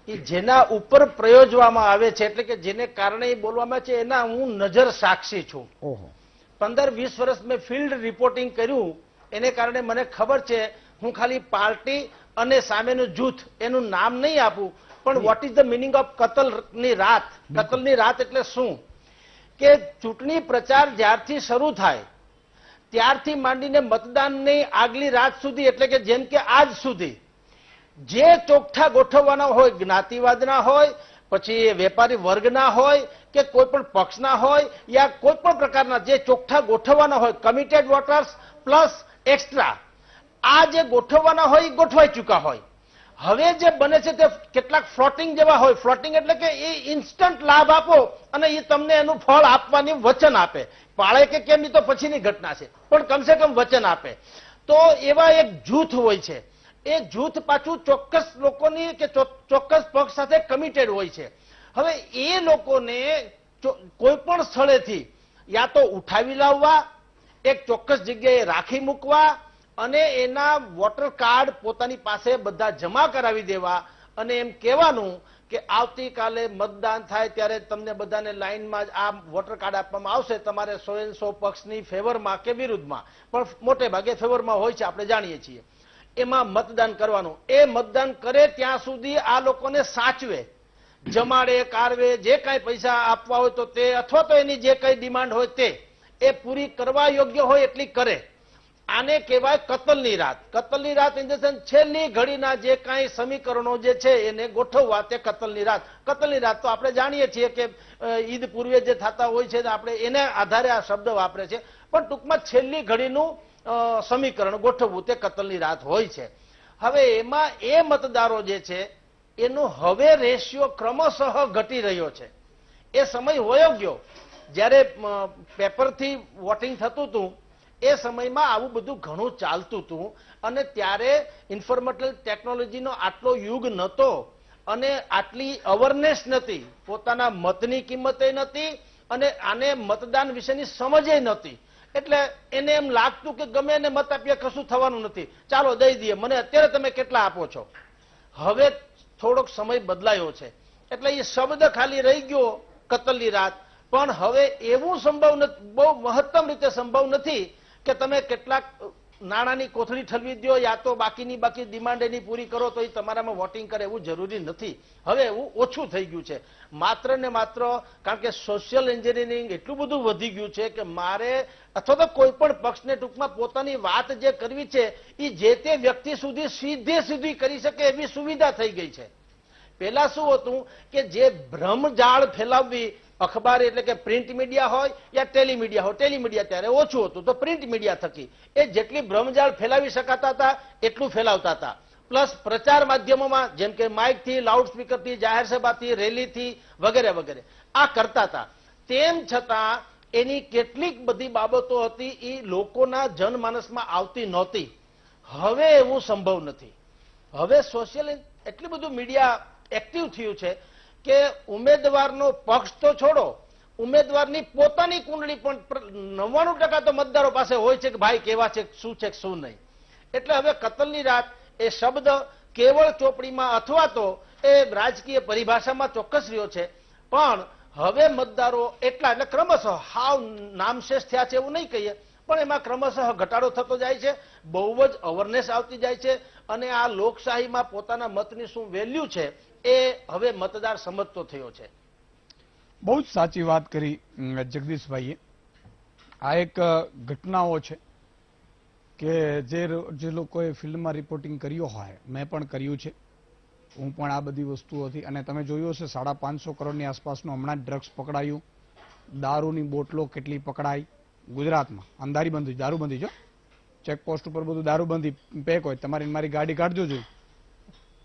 [SPEAKER 6] એ જેના ઉપર પ્રયોજવામાં આવે છે, એટલે કે જેને કારણે એ બોલવામાં છે, એના હું નજર સાક્ષી છું. 15-20 વર્ષ મેં ફિલ્ડ રિપોર્ટિંગ કર્યું, એને કારણે મને ખબર છે. હું ખાલી પાર્ટી અને સામેનું જૂથ એનું નામ નહીં આપું, પણ what is the meaning of કતલની રાત. કતલની રાત એટલે શું? કે ચૂંટણી પ્રચાર જ્યારથી શરૂ થાય ત્યારથી માંડીને મતદાનની આગલી રાત સુધી, એટલે કે જેમ કે આજ સુધી જે ચોકઠા ગોઠવવાના હોય, જ્ઞાતિવાદના હોય, પછી વેપારી વર્ગના હોય, કે કોઈ પણ પક્ષના હોય, યા કોઈ પણ પ્રકારના જે ચોકઠા ગોઠવવાના હોય, કમિટેડ વોટર્સ પ્લસ એક્સ્ટ્રા, આ જે ગોઠવવાના હોય એ ગોઠવાઈ ચૂક્યા હોય. હવે જે બને છે તે કેટલાક ફ્લોટિંગ જેવા હોય. ફ્લોટિંગ એટલે કે એ ઇન્સ્ટન્ટ લાભ આપો અને એ તમને એનું ફળ આપવાની વચન આપે. પાળે કે કેમ એ તો પછીની ઘટના છે, પણ કમસે કમ વચન આપે. તો એવા એક જૂથ હોય છે. એ જૂથ પાછું ચોક્કસ લોકોની કે ચોક્કસ પક્ષ સાથે કમિટેડ હોય છે. હવે એ લોકોને કોઈ પણ સ્થળેથી યા તો ઉઠાવી લાવવા, એક ચોક્કસ જગ્યાએ રાખી મૂકવા, અને એના વોટર કાર્ડ પોતાની પાસે બધા જમા કરાવી દેવા, અને એમ કહેવાનું કે આવતીકાલે મતદાન થાય ત્યારે તમને બધાને લાઈનમાં આ વોટર કાર્ડ આપવામાં આવશે, તમારે 100% પક્ષની ફેવરમાં કે વિરુદ્ધમાં, પણ મોટે ભાગે ફેવરમાં હોય છે, આપણે જાણીએ છીએ. એમાં મતદાન કરવાનું. એ મતદાન કરે ત્યાં સુધી આ લોકોને સાચવે, જમાડે, કારવે, જે કાંઈ પૈસા આપવા હોય તો તે, અથવા તો એની જે કઈ ડિમાન્ડ હોય તે એ પૂરી કરવા યોગ્ય હોય એટલી કરે. આને કહેવાય કતલની રાત. કતલની રાત ઇન ધ સેન્સ છેલ્લી ઘડીના જે કાંઈ સમીકરણો જે છે એને ગોઠવવા, તે કતલની રાત. કતલની રાત તો આપણે જાણીએ છીએ કે ઈદ પૂર્વે જે થતા હોય છે, આપણે એને આધારે આ શબ્દ વાપરે છે, પણ ટૂંકમાં છેલ્લી ઘડીનું સમીકરણ ગોઠવવું તે કતલની રાત હોય છે. હવે એમાં એ મતદારો જે છે એનો હવે રેશિયો ક્રમશઃ ઘટી રહ્યો છે. એ સમય હોયો ગયો જ્યારે પેપરથી વોટિંગ થતું હતું, એ સમયમાં આવું બધું ઘણું ચાલતું હતું, અને ત્યારે ઇન્ફોર્મેશન ટેકનોલોજીનો આટલો યુગ નહોતો, અને આટલી અવેરનેસ નથી, પોતાના મતની કિંમતે નથી અને આને મતદાન વિશેની સમજે નથી. એટલે એને એમ લાગતું કે ગમે એને મત આપીએ કશું થવાનું નથી, ચાલો દઈ દઈએ, મને અત્યારે તમે કેટલા આપો છો. હવે થોડોક સમય બદલાયો છે એટલે એ શબ્દ ખાલી રહી ગયો કતલની રાત, પણ હવે એવું સંભવ નથી, બહુ મહત્તમ રીતે સંભવ નથી કે તમે કેટલાક નાણાંની કોથળી ઠલવી દો યા તો બાકીની બાકી ડિમાન્ડ એની પૂરી કરો તો એ તમારામાં વોટિંગ કરે, એવું જરૂરી નથી. હવે એવું ઓછું થઈ ગયું છે, માત્ર ને માત્ર કારણ કે સોશિયલ એન્જિનિયરિંગ એટલું બધું વધી ગયું છે કે મારે અથવા તો કોઈ પણ પક્ષને ટૂંકમાં પોતાની વાત જે કરવી છે એ જે તે વ્યક્તિ સુધી સીધે સીધી કરી શકે એવી સુવિધા થઈ ગઈ છે. પહેલા શું હતું કે જે ભ્રમજાળ ફેલાવવી, અખબાર એટલે કે પ્રિન્ટ મીડિયા હોય યા ટેલિમીડિયા હોય, ટેલિમીડિયા ત્યારે ઓછું હતું તો પ્રિન્ટ મીડિયા થકી એ જેટલી ભ્રમજાળ ફેલાવી શકાતા હતા એટલું ફેલાવતા હતા. પ્લસ પ્રચાર માધ્યમોમાં જેમ કે માઇકથી, લાઉડસ્પીકરથી, જાહેર સભાથી, રેલીથી વગેરે વગેરે આ કરતા હતા. તેમ છતાં એની કેટલીક બધી બાબતો હતી એ લોકોના જનમાનસમાં આવતી નહોતી. હવે એવું સંભવ નથી. હવે સોશિયલ એટલું બધું મીડિયા એક્ટિવ થયું છે કે ઉમેદવારનો પક્ષ તો છોડો, ઉમેદવારની પોતાની કુંડળી પણ 99% તો મતદારો પાસે હોય છે કે ભાઈ કેવા છે, શું છે શું નહીં. એટલે હવે કતલની રાત એ શબ્દ કેવળ ચોપડીમાં અથવા તો એ રાજકીય પરિભાષામાં ચોક્કસ રહ્યો છે, પણ હવે મતદારો એટલા એટલે ક્રમશઃ હાવ નામશેષ થયા છે એવું નહીં કહીએ, પણ એમાં ક્રમશઃ ઘટાડો થતો જાય છે, બહુ જ અવેરનેસ આવતી જાય છે અને આ લોકશાહીમાં પોતાના મતની શું વેલ્યુ છે એ હવે મતદાર સમજતો થયો છે.
[SPEAKER 1] બહુ જ સાચી વાત કરી જગદીશભાઈએ. આ એક ઘટનાઓ છે કે જે લોકોએ ફિલ્ડમાં રિપોર્ટિંગ કર્યો હોય, મેં પણ કર્યું છે, હું પણ આ બધી વસ્તુઓથી, અને તમે જોયું હશે 550 કરોડની આસપાસનું હમણાં જ ડ્રગ્સ પકડાયું, દારૂની બોટલો કેટલી પકડાઈ ગુજરાતમાં, અંધારીબંધી દારૂબંધી જો ચેકપોસ્ટ ઉપર બધું દારૂબંધી પેક હોય, તમારી મારી ગાડી કાઢજો જોઈએ,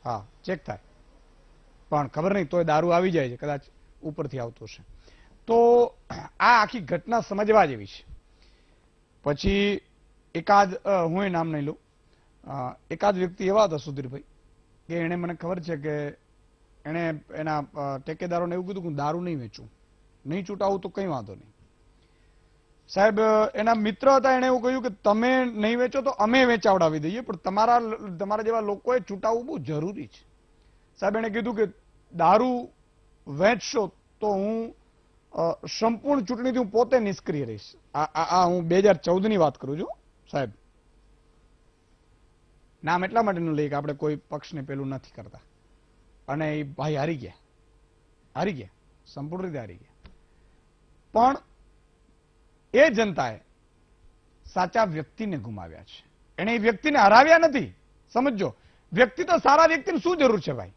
[SPEAKER 1] હા ચેક થાય, પણ ખબર નહીં તોય દારૂ આવી જાય છે, કદાચ ઉપરથી આવતો હશે. તો આ આખી ઘટના સમજવા જેવી છે. પછી એકાદ હું નામ નહીં લઉં, એકાદ વ્યક્તિ એવા હતા સુધીરભાઈ કે એને મને ખબર છે કે એણે એના ટેકેદારોને એવું કીધું કે હું દારૂ નહીં વેચું, નહીં છૂટાવું તો કંઈ વાંધો નહીં. સાહેબ એના મિત્ર હતા, એને એવું કહ્યું કે તમે નહીં વેચો તો અમે વેચાવડાવી દઈએ, પણ તમારા જેવા લોકોએ છૂટાવવું બહુ જરૂરી છે. સાહેબ એને કીધું કે દારૂ વેચશો તો હું સંપૂર્ણ ચૂંટણીથી હું પોતે નિષ્ક્રિય રહીશ. આ હું 2014ની વાત કરું છું સાહેબ. નામ એટલા માટે ન લઈએ કે આપણે કોઈ પક્ષને પેલું નથી કરતા. અને એ ભાઈ હારી ગયા, સંપૂર્ણ રીતે હારી ગયા. પણ એ જનતાએ સાચા વ્યક્તિને ગુમાવ્યા છે, એને એ વ્યક્તિને હરાવ્યા નથી. સમજો, વ્યક્તિ તો સારા વ્યક્તિની શું જરૂર છે ભાઈ?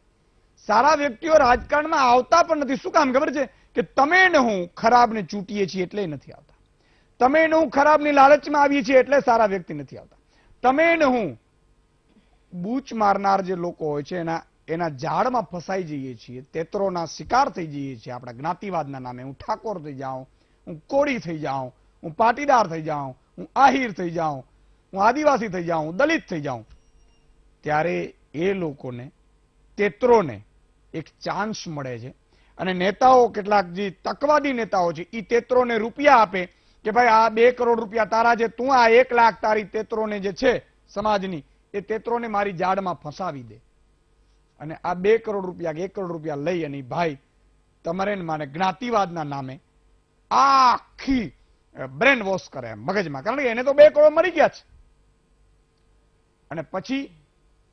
[SPEAKER 1] સારા વ્યક્તિઓ રાજકારણમાં આવતા પણ નથી. શું કામ ખબર છે કે તમે ને હું ખરાબને ચૂંટીએ છીએ એટલે નથી આવતા, તમે ને હું ખરાબની લાલચમાં આવીએ છીએ એટલે સારા વ્યક્તિ નથી આવતા. તમે ને હું બૂચ મારનાર જે લોકો હોય છે એના ઝાડમાં ફસાઈ જઈએ છીએ, તેતરોના શિકાર થઈ જઈએ છીએ આપણા જ્ઞાતિવાદના નામે. હું ઠાકોર થઈ જાઉં, હું કોળી થઈ જાઉં, હું પાટીદાર થઈ જાઉં, હું આહિર થઈ જાઉં, હું આદિવાસી થઈ જાઉં, હું દલિત થઈ જાઉં, ત્યારે એ લોકોને તેતરોને એક ચાન્સ મળે છે. અને નેતાઓ, કેટલાક જે તકવાદી નેતાઓ છે, એ તેતરોને રૂપિયા આપે કે ભાઈ આ 2 કરોડ રૂપિયા તારા છે, તું આ 1 લાખ તારી તેતરોને જે છે સમાજની એ તેતરોને મારી જાળમાં ફસાવી દે. અને આ 2 કરોડ રૂપિયા કે 1 કરોડ રૂપિયા લઈ અને ભાઈ તમારે માને જ્ઞાતિવાદના નામે આખી બ્રેન વોશ કરે એમ મગજમાં, કારણ કે એને તો 2 કરોડ મળી ગયા છે. અને પછી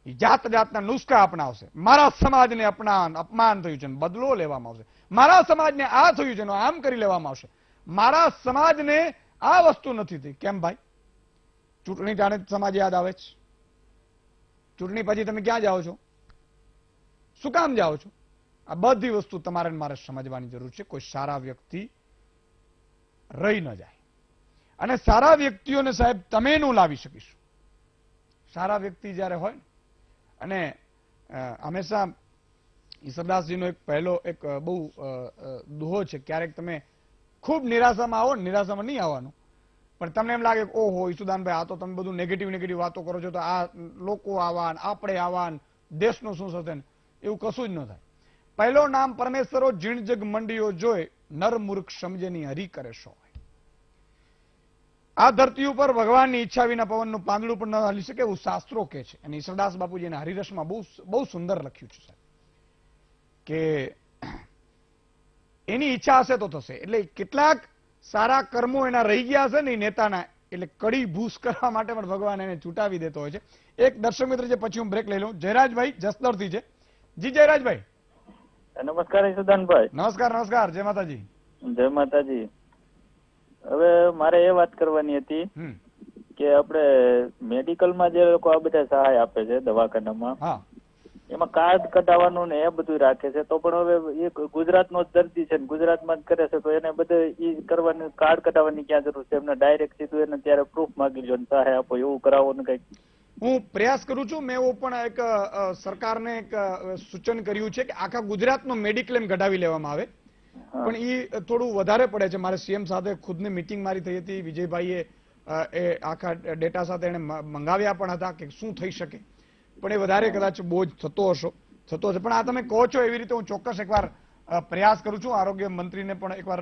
[SPEAKER 1] જાતના નુસ્ખા અપનાવશે. મારા સમાજને અપમાન થયું છે, બદલો લેવામાં આવશે. મારા સમાજને આ થયું છે, આમ કરી લેવામાં આવશે. મારા સમાજને આ વસ્તુ નથી થઈ. કેમ ભાઈ? ચૂંટણી ટાણે સમાજ યાદ આવે છે. ચૂંટણી પછી તમે ક્યાં જાઓ છો? શું કામ જાઓ છો? આ બધી વસ્તુ તમારે મારે સમજવાની જરૂર છે. કોઈ સારા વ્યક્તિ રહી ન જાય. અને સારા વ્યક્તિઓને સાહેબ તમે નું લાવી શકીશું. સારા વ્યક્તિ જયારે હોય ને, અને હંમેશા ઈશ્વરદાસજીનો એક પહેલો એક બહુ દોહો છે, ક્યારેક તમે ખૂબ નિરાશામાં આવો ને, નિરાશામાં નહીં આવવાનું, પણ તમને એમ લાગે ઓહો ઈસુદાનભાઈ આ તો તમે બધું નેગેટિવ વાતો કરો છો, તો આ લોકો આવાન, આપણે આવાન, દેશનું શું થશે ને, એવું કશું જ ન થાય. પહેલો નામ પરમેશ્વરો જીણ જગ મંડીઓ જોઈ નર મૂર્ખ સમજેની હરી કરે સો. આ ધરતી ઉપર ભગવાનની ઈચ્છા વિના પવનનું પાંદડું પણ ન હલી શકે એવું શાસ્ત્રો કે છે. અને ઈશ્વરદાસ બાપુજીના હરિરસમાં બહુ સુંદર લખ્યું છે સાહેબ કે એની ઈચ્છા હશે તો થશે. એટલે કેટલાક સારા કર્મો એના રહી ગયા હશે ને નેતાના, એટલે કડી ભૂસ કરવા માટે પણ ભગવાન એને ચૂંટાવી દેતો હોય છે. એક દર્શક મિત્ર છે, પછી હું બ્રેક લઈ લઉં. જયરાજભાઈ જસદણથી છે. જી જયરાજભાઈ.
[SPEAKER 7] નમસ્કાર ઈશુદાનભાઈ.
[SPEAKER 1] નમસ્કાર નમસ્કાર, જય માતાજી.
[SPEAKER 7] જય માતાજી. હવે મારે એ વાત કરવાની હતી કે આપણે મેડિકલમાં જે લોકો આ બધા સહાય આપે છે દવાખાનામાં,
[SPEAKER 1] હા,
[SPEAKER 7] એમાં કાર્ડ કઢાવવાનું ને એ બધું રાખે છે, તો પણ હવે એ ગુજરાતનો જ દર્દી છે ને ગુજરાતમાં જ કરે છે, તો એને બધે ઈ કરવાની કાર્ડ કઢાવવાની ક્યાં જરૂર છે? એમને ડાયરેક્ટ સીધું એને ત્યારે પ્રૂફ માંગી લો ને સહાય આપો એવું કરાવવાનું કઈક.
[SPEAKER 1] હું પ્રયાસ કરું છું. મેં એવું પણ એક સરકારને એક સૂચન કર્યું છે કે આખા ગુજરાતનો મેડિક્લેમ કઢાવી લેવામાં આવે, પણ એ થોડું વધારે પડે છે. મારે સીએમ સાથે ખુદની મીટિંગ મારી થઈ હતી. વિજયભાઈએ એ આખા ડેટા સાથે એને મંગાવ્યા પણ હતા કે શું થઈ શકે, પણ એ વધારે કદાચ બોજ થતો હશે. પણ આ તમે કહો છો એવી રીતે હું ચોક્કસ એકવાર પ્રયાસ કરું છું. આરોગ્ય મંત્રીને પણ એકવાર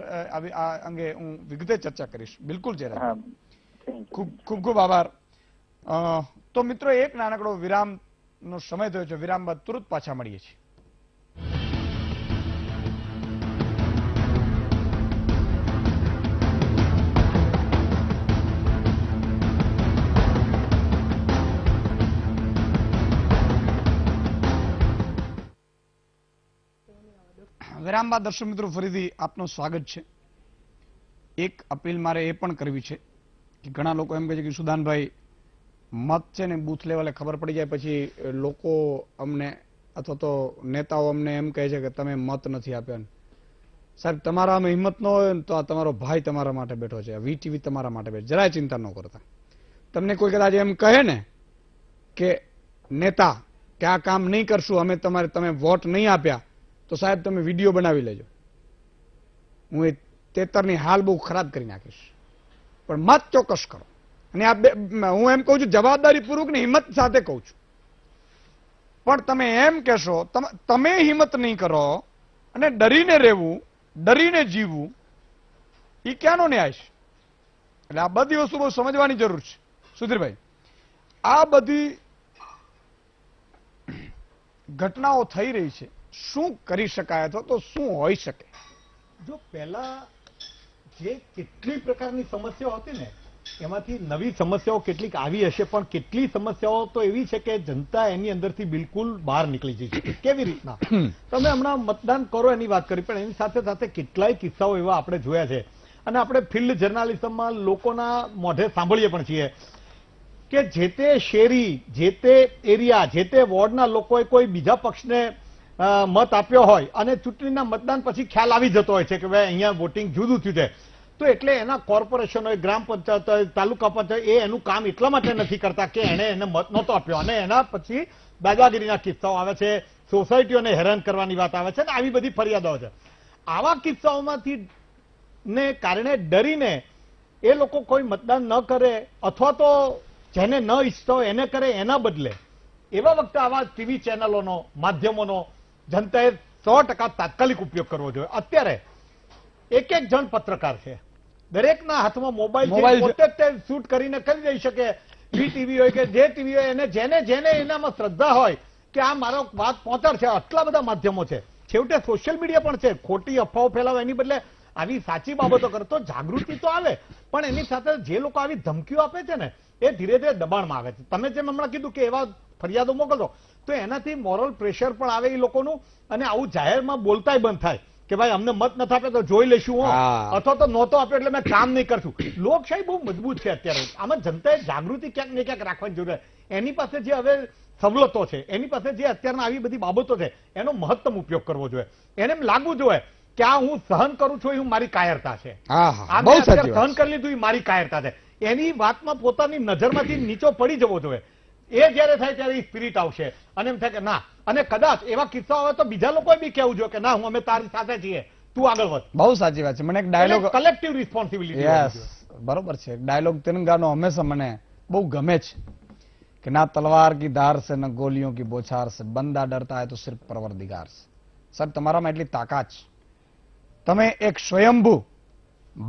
[SPEAKER 1] આ અંગે હું વિગતે ચર્ચા કરીશ. બિલકુલ છે. ખૂબ ખૂબ ખૂબ આભાર. તો મિત્રો એક નાનકડો વિરામનો સમય થયો છે. વિરામ બાદ તુરંત પાછા મળીએ છીએ. વિરામ બાદ દર્શક મિત્રો ફરીથી આપનું સ્વાગત છે. એક અપીલ મારે એ પણ કરવી છે કે ઘણા લોકો એમ કહે છે કે સુદાનભાઈ મત છે ને બૂથ લેવલે ખબર પડી જાય પછી લોકો અમને અથવા તો નેતાઓ અમને એમ કહે છે કે તમે મત નથી આપ્યા. સાહેબ તમારામાં હિંમત ન હોય ને તો આ તમારો ભાઈ તમારા માટે બેઠો છે, વીટીવી તમારા માટે બેઠો. જરાય ચિંતા ન કરતા. તમને કોઈ કદાચ એમ કહે ને કે નેતા કે આ કામ નહીં કરશું અમે, તમે વોટ નહીં આપ્યા, તો સાહેબ તમે વિડીયો બનાવી લેજો. હું એ તેતરની હાલ બહુ ખરાબ કરી નાખીશ. પણ મત ચોક્કસ કરો. અને આ હું એમ કહું છું જવાબદારી પૂર્વક ને હિંમત સાથે કહું છું. પણ તમે એમ કહેશો, તમે હિંમત નહીં કરો અને ડરીને રહેવું, ડરીને જીવવું, એ ક્યાંનો ન્યાય છે? એટલે આ બધી વસ્તુ બહુ સમજવાની જરૂર છે. સુધીરભાઈ, આ બધી ઘટનાઓ થઈ રહી છે, શું કરી શકાય અથવા તો શું હોઈ શકે?
[SPEAKER 2] જો પહેલા જે કેટલી પ્રકારની સમસ્યાઓ હતી ને એમાંથી નવી સમસ્યાઓ કેટલીક આવી હશે, પણ કેટલી સમસ્યાઓ તો એવી છે કે જનતા એની અંદરથી બિલકુલ બહાર નીકળી જઈ છે. કેવી રીતના? તમે હમણાં મતદાન કરો એની વાત કરી, પણ એની સાથે સાથે કેટલાય કિસ્સાઓ એવા આપણે જોયા છે અને આપણે ફિલ્ડ જર્નાલિઝમમાં લોકોના મોઢે સાંભળીએ પણ છીએ કે જે તે શેરી, જે તે એરિયા, જે તે વોર્ડના લોકોએ કોઈ બીજા પક્ષને મત આપ્યો હોય અને ચૂંટણીના મતદાન પછી ખ્યાલ આવી જતો હોય છે કે ભાઈ અહીંયા વોટિંગ જુદું થયું છે, તો એટલે એના કોર્પોરેશન હોય, ગ્રામ પંચાયત હોય, તાલુકા પંચાયત એ એનું કામ એટલા માટે નથી કરતા કે એને મત નહોતો આપ્યો અને એના પછી દાદાગીરીના કિસ્સાઓ આવે છે, સોસાયટીઓને હેરાન કરવાની વાત આવે છે ને આવી બધી ફરિયાદો છે. આવા કિસ્સાઓમાંથી ને કારણે ડરીને એ લોકો કોઈ મતદાન ન કરે અથવા તો જેને ન ઈચ્છતા હોય એને કરે, એના બદલે એવા વખતે આવા ટીવી ચેનલોનો, માધ્યમોનો જનતાએ 100% તાત્કાલિક ઉપયોગ કરવો જોઈએ. અત્યારે એક જણ પત્રકાર છે, દરેકના હાથમાં મોબાઈલ છે, પોતે જ શૂટ કરીને કરી દઈ શકે. વીટીવી હોય કે જે ટીવી હોય, એને જેને એનામાં શ્રદ્ધા હોય કે આ મારો વાત પહોંચાડશે, આટલા બધા માધ્યમો છે. છેવટે સોશિયલ મીડિયા પણ છે. ખોટી અફવાઓ ફેલાવે એની બદલે આવી સાચી બાબતો કરે તો જાગૃતિ તો આવે, પણ એની સાથે જે લોકો આવી ધમકીઓ આપે છે ને એ ધીરે ધીરે દબાણમાં આવે છે. તમે જેમ હમણાં કીધું કે એવા ફરિયાદો મોકલજો તો એનાથી મોરલ પ્રેશર પણ આવે એ લોકોનું, અને આવું જાહેરમાં બોલતાય બંધ થાય કે ભાઈ અમને મત નથી આપ્યો તો જોઈ લેશું અથવા તો નહોતો આપ્યો એટલે મેં કામ નહીં કરશું. લોકશાહી બહુ મજબૂત છે અત્યારે. આમાં જનતાએ જાગૃતિ ક્યાંક ને ક્યાંક રાખવાની જરૂર છે. એની પાસે જે હવે સવલતો છે, એની પાસે જે અત્યારના આવી બધી બાબતો છે એનો મહત્તમ ઉપયોગ કરવો જોઈએ. એને એમ લાગવું જોઈએ કે આ હું સહન કરું છું એ મારી કાયરતા છે, સહન કરી લીધું એ મારી કાયરતા છે. એની વાતમાં પોતાની નજરમાંથી નીચો પડી જવો જોઈએ. એ જયારે થાય ત્યારે સ્પિરિટ આવશે અને એમ થાય કે ના, અને કદાચ એવા કિસ્સાઓ આવે તો બીજા લોકોએ બી કહેવું જોઈએ કે ના હું અમે તારી સાથે છીએ, તું આગળ વધ.
[SPEAKER 1] બહુ સાચી વાત છે. મને એક ડાયલોગ,
[SPEAKER 2] કલેક્ટિવ રિસ્પોન્સિબિલિટી.
[SPEAKER 1] યસ, બરોબર છે. ડાયલોગ તેલંગાનો હંમેશા મને બહુ ગમે છે कि ना तलवार की धार से न गोलियों की बौछार से, बंदा डरता है तो सिर्फ परवरदिगार से। साહેબ તમારામાં એટલી તાકાત છે, તમે એક સ્વયંભૂ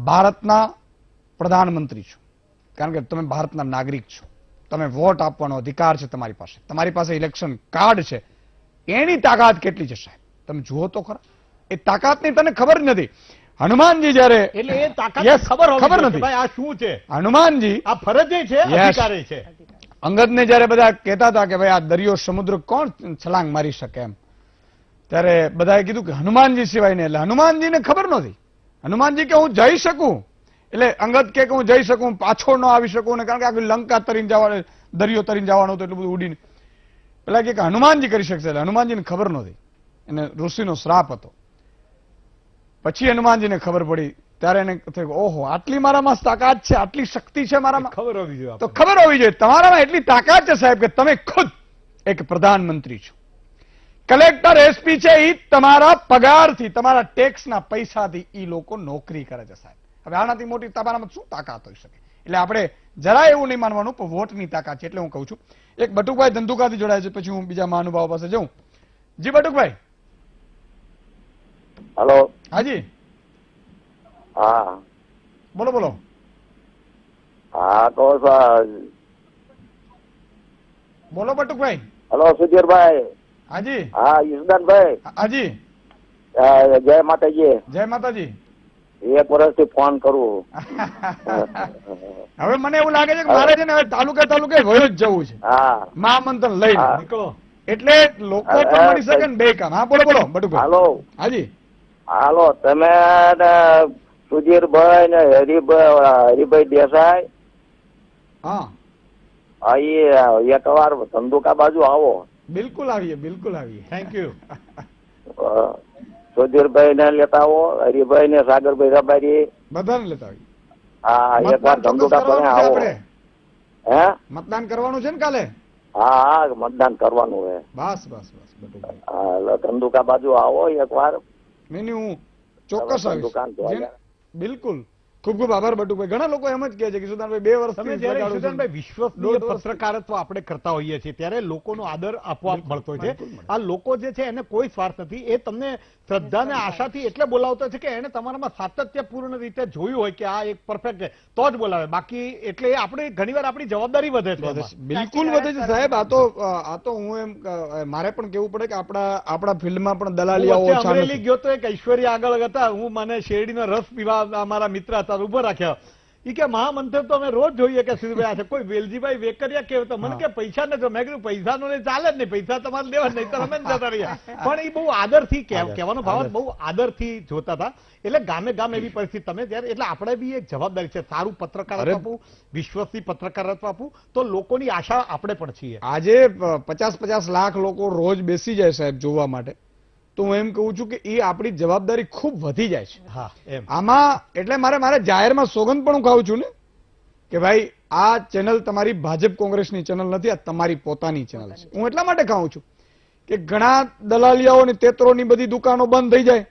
[SPEAKER 1] ભારતના પ્રધાનમંત્રી છો, કારણ કે તમે ભારતના નાગરિક છો, તમે વોટ આપવાનો અધિકાર છે તમારી પાસે ઇલેક્શન કાર્ડ છે, એની તાકાત કેટલી છે સાહેબ તમે જુઓ તો ખરા. એ તાકાતની તને ખબર જ નથી. હનુમાનજી જયારે
[SPEAKER 2] એટલે એ તાકાત
[SPEAKER 1] Yes,
[SPEAKER 2] ખબર હોવી
[SPEAKER 1] ખબર
[SPEAKER 2] જોઈએ કે
[SPEAKER 1] નથી.
[SPEAKER 2] ભાઈ આ શું છે,
[SPEAKER 1] હનુમાનજી
[SPEAKER 2] આ ફરજે છે,
[SPEAKER 1] Yes.
[SPEAKER 2] અધિકારે છે.
[SPEAKER 1] અંગદને જયારે બધા કહેતા હતા કે ભાઈ આ દરિયો સમુદ્ર કોણ છલાંગ મારી શકે એમ, ત્યારે બધાએ કીધું કે હનુમાનજી સિવાય ને. એટલે હનુમાનજીને ખબર નહોતી. હનુમાનજી કે હું જઈ શકું, એટલે અંગદ કે હું જઈ શકું, પાછો ન આવી શકું, ને કારણ કે આખી લંકા તરીને જવાનું, દરિયો તરીને જવાનો હતો, એટલું બધું ઉડીને. પેલા કે હનુમાનજી કરી શકશે, એટલે હનુમાનજીને ખબર નહોતી, એને ઋષિનો શ્રાપ હતો. પછી હનુમાનજીને ખબર પડી, ત્યારે એને થયું ઓહો આટલી મારામાં તાકાત છે, આટલી શક્તિ છે મારામાં.
[SPEAKER 2] ખબર હોવી જોઈએ
[SPEAKER 1] તો
[SPEAKER 2] આપણને.
[SPEAKER 1] ખબર હોવી જોઈએ તમારામાં એટલી તાકાત છે સાહેબ કે તમે ખુદ એક પ્રધાનમંત્રી છો. કલેક્ટર એસપી છે એ તમારા પગારથી, તમારા ટેક્સના પૈસાથી એ લોકો નોકરી કરે છે સાહેબ. હવે આનાથી મોટી તમારામાં શું તાકાત હોઈ શકે? એટલે આપણે જરા એવું નહીં માનવાનું પણ વોટની તાકાત છે. એટલે હું કહું છું એક બટુકભાઈ ધંધુકાથી જોડાય છે, પછી હું બીજા મહાનુભાવો પાસે જાઉં. જી બટુકભાઈ.
[SPEAKER 5] હલો.
[SPEAKER 1] હાજી
[SPEAKER 5] હા
[SPEAKER 1] બોલો બોલો.
[SPEAKER 5] હા તો
[SPEAKER 1] બોલો બટુકભાઈ.
[SPEAKER 5] હલો સુધીરભાઈ.
[SPEAKER 1] હાજી
[SPEAKER 5] હા યશદાનભાઈ.
[SPEAKER 1] હાજી
[SPEAKER 5] જય માતાજી.
[SPEAKER 1] જય માતાજી.
[SPEAKER 5] એક વર્ષથી ફોન કરું.
[SPEAKER 1] હવે મને એવું લાગે છે કે મારે છે ને હવે તાલુકે વયો જ જવું છે
[SPEAKER 5] હા
[SPEAKER 1] મહામંથન લઈને.
[SPEAKER 5] હા.
[SPEAKER 2] નીકળો.
[SPEAKER 1] એટલે લોકો પણ મળી શકે ને બે કામ. હા બોલો બોલો બટુકભાઈ.
[SPEAKER 5] હાલો
[SPEAKER 1] હાજી
[SPEAKER 5] હાલો તમે ને સુધીરભાઈ ને હરિભાઈ દેસાઈ
[SPEAKER 1] હા
[SPEAKER 5] અહીં એક વાર ધંધુકા બાજુ આવો.
[SPEAKER 1] બિલકુલ આવીએ.
[SPEAKER 2] Thank you.
[SPEAKER 5] સુધીરભાઈ ને લેતા આવો, હરિભાઈ ને સાગરભાઈ રબારી.
[SPEAKER 1] બધાને લેતા આવીએ.
[SPEAKER 5] હા એક વાર
[SPEAKER 1] મતદાન ચોક્કસ
[SPEAKER 5] ધંધુકા પર
[SPEAKER 1] કરવાનું છે
[SPEAKER 5] આવો.
[SPEAKER 1] આપણે.
[SPEAKER 5] હે
[SPEAKER 1] મતદાન કરવાનું છે ને કાલે?
[SPEAKER 5] હા હા મતદાન કરવાનું હે.
[SPEAKER 1] બસ બટુકભાઈ.
[SPEAKER 5] હા, એટલે ધંધુકા બાજુ આવો એક વાર.
[SPEAKER 1] નહીં હું ચોક્કસ
[SPEAKER 5] હવે
[SPEAKER 1] આવીશ.
[SPEAKER 5] દુકાન તો
[SPEAKER 1] જેને- બિલકુલ. ખૂબ ખૂબ આભાર બટુકભાઈ. ઘણા લોકો એમ જ કહે છે કે સુદાનભાઈ 2 વર્ષથી
[SPEAKER 2] તમે જ્યારે
[SPEAKER 1] લગાડું છું.
[SPEAKER 2] ઈશુદાનભાઈ વિશ્વસનીય
[SPEAKER 1] દોઢ વર્ષથી.
[SPEAKER 2] પત્રકારત્વ આપણે કરતા હોઈએ છીએ ત્યારે લોકોનો આદર આપવા મળતો છે.
[SPEAKER 1] બિલકુલ મળે.
[SPEAKER 2] આ લોકો જે છે એને કોઈ સ્વાર્થ નથી. એ તમને શ્રદ્ધા અને આશાથી એટલે બોલાવતો છે કે એને તમારામાં સાતત્યપૂર્ણ રીતે જોયું હોય કે આ એક પરફેક્ટ છે તો જ બોલાવે. બાકી એટલે એ આપણે ઘણીવાર આપણી જવાબદારી વધે છે એમાં.
[SPEAKER 1] બિલકુલ વધે છે સાહેબ. આ તો હું એમ મારે પણ કેવું પડે કે આપણા ફિલ્ડમાં પણ
[SPEAKER 2] હું
[SPEAKER 1] દલાલિયાઓ
[SPEAKER 2] વચ્ચે
[SPEAKER 1] ઓછા
[SPEAKER 2] અમરેલી
[SPEAKER 1] નથી.
[SPEAKER 2] ગયો તો એક ઐશ્વર્ય આગળ હતા. હું મને શેરડીનો રસ પીવા અમારા મિત્ર હતા ઉભો રાખ્યા. ઈ કે મહામંથન તો અમે રોજ જોઈએ કે સુધીભાઈ આ છે કોઈ વેલજીભાઈ વેકરિયા કેવું તો મને કે પૈસા નથી. મેં કીધું પૈસાનો ને ચાલે જ નહીં, પૈસા તમારે દેવા નહીં તો અમે જતા રહ્યા. પણ એ બહુ આદરથી કહેવાનો ભાવ બહુ આદરથી જોતા હતા. એટલે ગામે ગામ એવી પરિસ્થિતિ તમે જ્યારે એટલે આપણે બી એક જવાબદારી છે સારું પત્રકારત્વ આપવું, વિશ્વસનીય પત્રકારત્વ આપવું તો લોકોની આશા આપણે પણ છીએ.
[SPEAKER 1] આજે 50-50 લાખ લોકો રોજ બેસી જાય સાહેબ જોવા માટે, તો હું એમ કહું છું કે એ આપણી જવાબદારી ખૂબ વધી જાય છે
[SPEAKER 2] હા એમ
[SPEAKER 1] આમાં. એટલે મારે જાહેરમાં સોગંદ પણ હું ખાઉં છું ને કે ભાઈ આ ચેનલ તમારી ભાજપ કોંગ્રેસની ચેનલ નથી, આ તમારી પોતાની ચેનલ છે. હું એટલા માટે ખાઉં છું કે ઘણા દલાલિયાઓની તેતરોની બધી દુકાનો બંધ થઈ જાય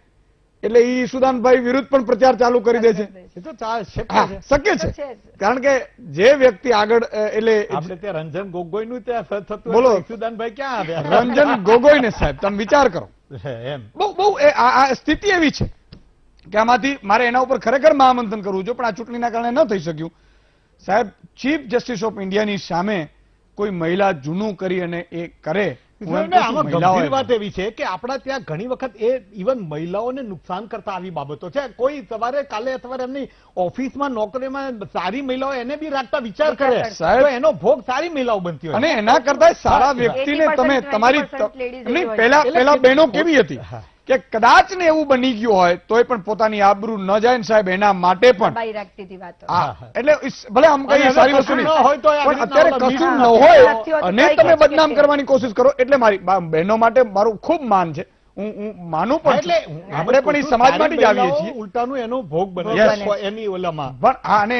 [SPEAKER 1] એટલે ઈ સુદાનભાઈ વિરુદ્ધ પણ પ્રચાર ચાલુ કરી દે છે.
[SPEAKER 2] એ તો શક્ય
[SPEAKER 1] હા
[SPEAKER 2] છે.
[SPEAKER 1] શક્ય છે. કારણ કે જે વ્યક્તિ આગળ એટલે
[SPEAKER 2] આપણે ત્યાં રંજન ગોગોઈનું ત્યાં થતું
[SPEAKER 1] બોલો.
[SPEAKER 2] હતું. ઈશુદાનભાઈ ક્યાં આવ્યા?
[SPEAKER 1] રંજન ગોગોઈને સાહેબ તમે વિચાર કરો.
[SPEAKER 2] એમ
[SPEAKER 1] બહુ આ સ્થિતિ એવી છે કે આમાંથી મારે એના ઉપર ખરેખર મહામંથન કરવું જોઈએ પણ આ ચૂંટણીના કારણે ન થઈ શક્યું. સાહેબ ચીફ જસ્ટિસ ઓફ ઇન્ડિયાની સામે કોઈ મહિલા જૂનું કરી અને એ કરે, હું એમ કહું છું
[SPEAKER 2] આમાં
[SPEAKER 1] મહિલાઓએ
[SPEAKER 2] ગંભીર વાત એવી છે કે આપણા ત્યાં ઘણી વખત એ ઇવન મહિલાઓને નુકસાન કરતા આવી બાબતો છે. કોઈ સવારે કાલે સવારે એમની ઓફિસમાં નોકરીમાં સારી મહિલાઓ એને બી રાખતા વિચાર કરે
[SPEAKER 1] સાહેબ.
[SPEAKER 2] તો એનો ભોગ સારી મહિલાઓ બનતી હોય.
[SPEAKER 1] અને એના કરતા સારા વ્યક્તિને
[SPEAKER 3] 80%
[SPEAKER 1] તમે તમારી
[SPEAKER 3] 20% ladies
[SPEAKER 1] નહીં,
[SPEAKER 3] એવી હોય.
[SPEAKER 1] પહેલા બહેનો કેવી હતી
[SPEAKER 2] હા.
[SPEAKER 1] કે કદાચ ને એવું બની ગયું હોય તોય પણ પોતાની આબરૂ ન જાય ને સાહેબ એના માટે પણ
[SPEAKER 3] દબાઈ રાખતી હતી વાતો.
[SPEAKER 1] એટલે ભલે આમ કહીએ
[SPEAKER 2] અને
[SPEAKER 1] સારી
[SPEAKER 2] હવે
[SPEAKER 1] વસ્તુ નહીં
[SPEAKER 2] કશું ન હોય તોય આવી
[SPEAKER 1] પણ
[SPEAKER 2] રીતના
[SPEAKER 1] અત્યારે
[SPEAKER 2] ઓલા
[SPEAKER 1] કશું ન
[SPEAKER 2] મીઠા
[SPEAKER 1] હોય
[SPEAKER 3] નથી હોતું
[SPEAKER 1] અને
[SPEAKER 3] તોય
[SPEAKER 1] તમે
[SPEAKER 3] કહે છે
[SPEAKER 1] બદનામ
[SPEAKER 3] કે
[SPEAKER 1] કરવાની કોશિશ કરો એટલે મારી બહેનો માટે મારું ખૂબ માન છે. હું માનું પણ
[SPEAKER 2] એટલે
[SPEAKER 1] છું. આપણે પણ એ સમાજમાંથી જ આવીએ છીએ
[SPEAKER 2] ઉલટાનું એનો ભોગ બને
[SPEAKER 1] Yes.
[SPEAKER 2] છે એની ઓલામાં.
[SPEAKER 1] પણ હા અને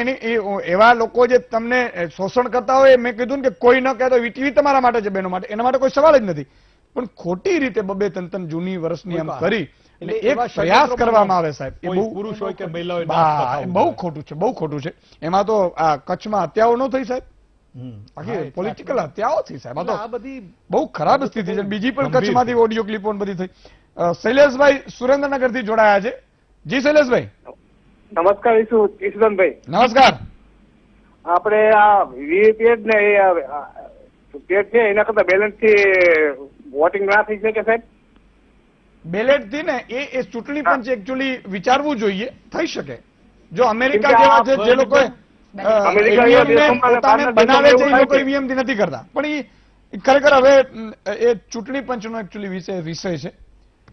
[SPEAKER 1] એવા લોકો જે તમને શોષણ કરતા હોય મેં કીધું ને કે કોઈ ન કહેતો વીટીવી તમારા માટે છે બહેનો માટે, એના માટે કોઈ સવાલ જ નથી. પણ ખોટી રીતે 2-3 જૂની વર્ષની એમ કરી એટલે એક
[SPEAKER 2] એવા
[SPEAKER 1] પ્રયાસ
[SPEAKER 2] ષડયંત્રો
[SPEAKER 1] કરવામાં આવે સાહેબ એ
[SPEAKER 2] કોઈ
[SPEAKER 1] બહુ
[SPEAKER 2] પુરુષ હોય કે મહિલા હોય
[SPEAKER 1] બહુ ખોટું છે. એમાં તો આ કચ્છમાં હત્યાઓ ન થઈ સાહેબ, બાકી પોલિટિકલ હત્યાઓ થઈ સાહેબ, આ
[SPEAKER 2] આ
[SPEAKER 1] તો
[SPEAKER 2] બધી
[SPEAKER 1] બહુ ખરાબ સ્થિતિ છે. બીજી પણ
[SPEAKER 2] ગંભીર
[SPEAKER 1] કચ્છમાંથી ઓડિયો ક્લિપો બધી થઈ. શૈલેષભાઈ સુરેન્દ્રનગર થી જોડાયા છે. જી શૈલેષભાઈ.
[SPEAKER 4] નમસ્કાર ઈશુદાનભાઈ.
[SPEAKER 1] નમસ્કાર.
[SPEAKER 4] આપણે આ વીવીપેટ ને પેટ છે એના કરતા બેલેન્સ થી વોટિંગ ના થઈ શકે સાહેબ?
[SPEAKER 1] બેલેટ થી ને એ ચૂંટણી પંચ એકચ્યુઅલી વિચારવું જોઈએ, થઈ શકે. જો અમેરિકા
[SPEAKER 4] કેમ કે
[SPEAKER 1] જેવા છે જે લોકો
[SPEAKER 4] અમેરિકા જેવા દેશોમાં
[SPEAKER 1] પોતાને
[SPEAKER 4] બહારના
[SPEAKER 1] બનાવે છે
[SPEAKER 4] દેશોમાં
[SPEAKER 1] એ લોકો
[SPEAKER 4] એવું
[SPEAKER 1] ઈવીએમ થી નથી કરતા. પણ એ ખરેખર હવે એ ચૂંટણી પંચનો એકચ્યુઅલી વિષય છે.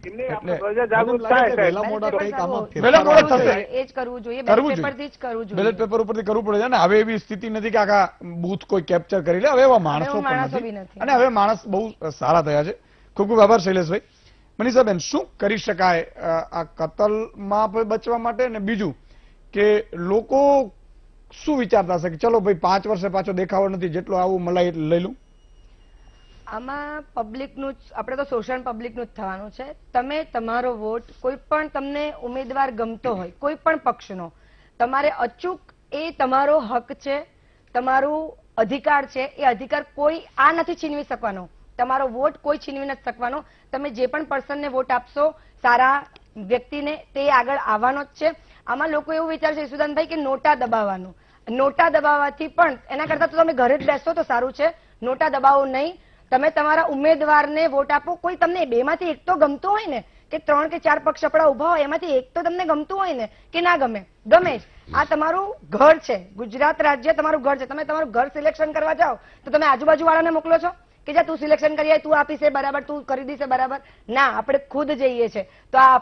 [SPEAKER 4] એમને
[SPEAKER 1] એટલે
[SPEAKER 4] પ્રજા જાગૃત થાય
[SPEAKER 2] વહેલા
[SPEAKER 4] સાહેબ.
[SPEAKER 2] મોડા કંઈક આમાં
[SPEAKER 1] વહેલા મોડા
[SPEAKER 2] ફેરફાર
[SPEAKER 1] થશે.
[SPEAKER 2] આવે.
[SPEAKER 3] એ જ કરવું જોઈએ,
[SPEAKER 1] કરવું
[SPEAKER 3] બેલેટ
[SPEAKER 1] જોઈએ.
[SPEAKER 3] પેપરથી જ કરવું જોઈએ.
[SPEAKER 1] બેલેટ પેપર ઉપરથી કરવું પડે છે ને હવે એવી સ્થિતિ નથી કે આખા બૂથ કોઈ કેપ્ચર કરી લે. હવે એવા માણસો
[SPEAKER 3] એવા
[SPEAKER 1] પણ
[SPEAKER 3] માણસો
[SPEAKER 1] નથી
[SPEAKER 3] બી નથી.
[SPEAKER 1] અને હવે માણસ બહુ સારા થયા છે. ખૂબ ખૂબ આભાર શૈલેષભાઈ. મનીષાબેન, શું કરી શકાય આ કતલમાં બચવા માટે? અને બીજું કે લોકો શું વિચારતા હશે કે ચલો ભાઈ 5 વર્ષે પાછો દેખાવો નથી, જેટલો આવું મલાઈ લઈ લઉં?
[SPEAKER 3] આમાં પબ્લિકનું જ, આપણે તો શોષણ પબ્લિકનું જ થવાનું છે. તમે તમારો વોટ, કોઈ પણ તમને ઉમેદવાર ગમતો હોય કોઈ પણ પક્ષનો, તમારે અચૂક, એ તમારો હક છે, તમારું અધિકાર છે. એ અધિકાર કોઈ આ નથી છીનવી શકવાનો. તમારો વોટ કોઈ છીનવી નથી શકવાનો. તમે જે પણ પર્સનને વોટ આપશો, સારા વ્યક્તિને, તે આગળ આવવાનો જ છે. આમાં લોકો એવું વિચારશે ઈશુદાનભાઈ કે નોટા દબાવવાનું, નોટા દબાવવાથી પણ, એના કરતા તો તમે ઘરે જ બેસો તો સારું છે. નોટા દબાવો નહીં. તમે તમારા ઉમેદવારને વોટ આપો. કોઈ તમને બેમાંથી એક તો ગમતું હોય ને, કે 3 કે 4 પક્ષ આપણા ઉભા હોય એમાંથી એક તો તમને ગમતું હોય ને, કે ના ગમે, ગમે જ. આ તમારું ઘર છે, ગુજરાત રાજ્ય તમારું ઘર છે. તમે તમારું ઘર સિલેક્શન કરવા જાઓ તો તમે આજુબાજુ વાળાને મોકલો છો કે જા તું સિલેક્શન કરી આય, તું આપીશ એ બરાબર, તું કરી દીશે બરાબર? ના, આપણે ખુદ જઈએ છે. તો આ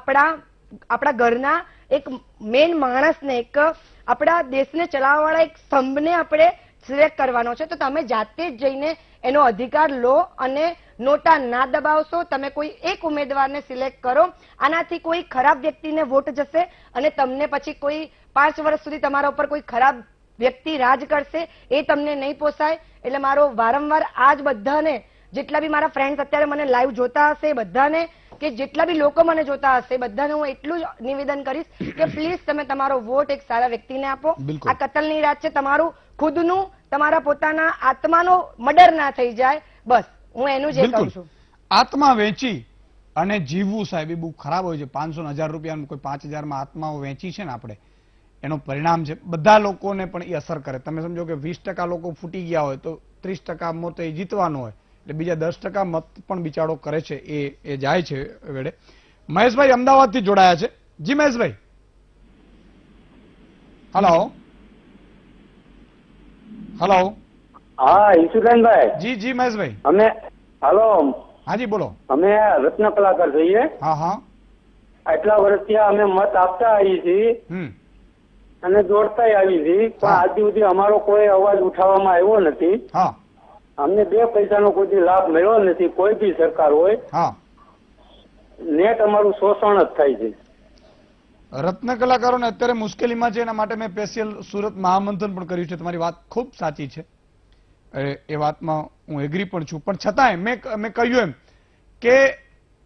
[SPEAKER 3] આપણા ઘરના એક મેઇન માણસને, એક આપણા દેશને ચલાવવાવાળા એક સ્તંભને આપણે સિલેક્ટ કરવાનો છે. તો તમે જાતે જ જઈને એનો અધિકાર લો અને નોટા ના દબાવશો. તમે કોઈ એક ઉમેદવારને સિલેક્ટ કરો. આનાથી કોઈ ખરાબ વ્યક્તિને વોટ જશે અને તમને પછી કોઈ 5 વર્ષ સુધી તમારા ઉપર કોઈ ખરાબ વ્યક્તિ રાજ કરશે, એ તમને નહીં પોસાય. એટલે મારો વારંવાર આજ બધાને, જેટલા બી મારા ફ્રેન્ડ્સ અત્યારે મને લાઈવ જોતા હશે, બધાને, કે જેટલા બી લોકો મને જોતા હશે, બધાને હું એટલું જ નિવેદન કરીશ કે પ્લીઝ તમે તમારો વોટ એક સારા વ્યક્તિને આપો.
[SPEAKER 1] બિલકુલ.
[SPEAKER 3] આ કતલની રાત છે. તમારું ખુદનું, તમારા પોતાના આત્માનો મર્ડર ના થઈ જાય, બસ હું એનું જ કહું
[SPEAKER 1] બિલકુલ.
[SPEAKER 3] છું.
[SPEAKER 1] આત્મા વેચી અને જીવવું સાહેબ એ બહુ ખરાબ હોય છે. 500 ને 1000 રૂપિયા, કોઈ 5000 માં આત્માઓ વેચી છે ને આપણે, એનું પરિણામ છે બધા લોકોને પણ એ અસર કરે. તમે સમજો કે 20% લોકો ફૂટી ગયા હોય તો 30% મત એ જીતવાનો હોય, એટલે બીજા 10% મત પણ બિચારો કરે છે, એ જાય છે વેડે. મહેશભાઈ અમદાવાદ થી જોડાયા છે. જી મહેશભાઈ. Hello hello.
[SPEAKER 4] હા ઈશુદાનભાઈ.
[SPEAKER 1] જી જી મહેશભાઈ.
[SPEAKER 4] અમે હાલો,
[SPEAKER 1] હાજી બોલો.
[SPEAKER 4] અમે રત્ન કલાકાર છીએ.
[SPEAKER 1] હા હા.
[SPEAKER 4] આટલા વર્ષથી અમે મત આપતા આવી છીએ
[SPEAKER 1] હમ.
[SPEAKER 4] અને દોડતા આવી છીએ, પણ
[SPEAKER 1] હા.
[SPEAKER 4] આજ સુધી અમારો કોઈ અવાજ ઉઠાવવામાં આવ્યો નથી.
[SPEAKER 1] હા
[SPEAKER 4] અમને 2 પૈસાનો કોઈ લાભ મળ્યો નથી. કોઈ બી સરકાર હોય,
[SPEAKER 1] હા.
[SPEAKER 4] નેટ અમારું શોષણ જ થાય છે.
[SPEAKER 1] રત્ન કલાકારોને અત્યારે મુશ્કેલીમાં છે, એના માટે મેં સ્પેશિયલ સુરત મહામંથન પણ કર્યું છે. તમારી વાત ખૂબ સાચી છે, એ વાતમાં હું એગ્રી પણ છું. પણ છતાંય મેં કહ્યું એમ કે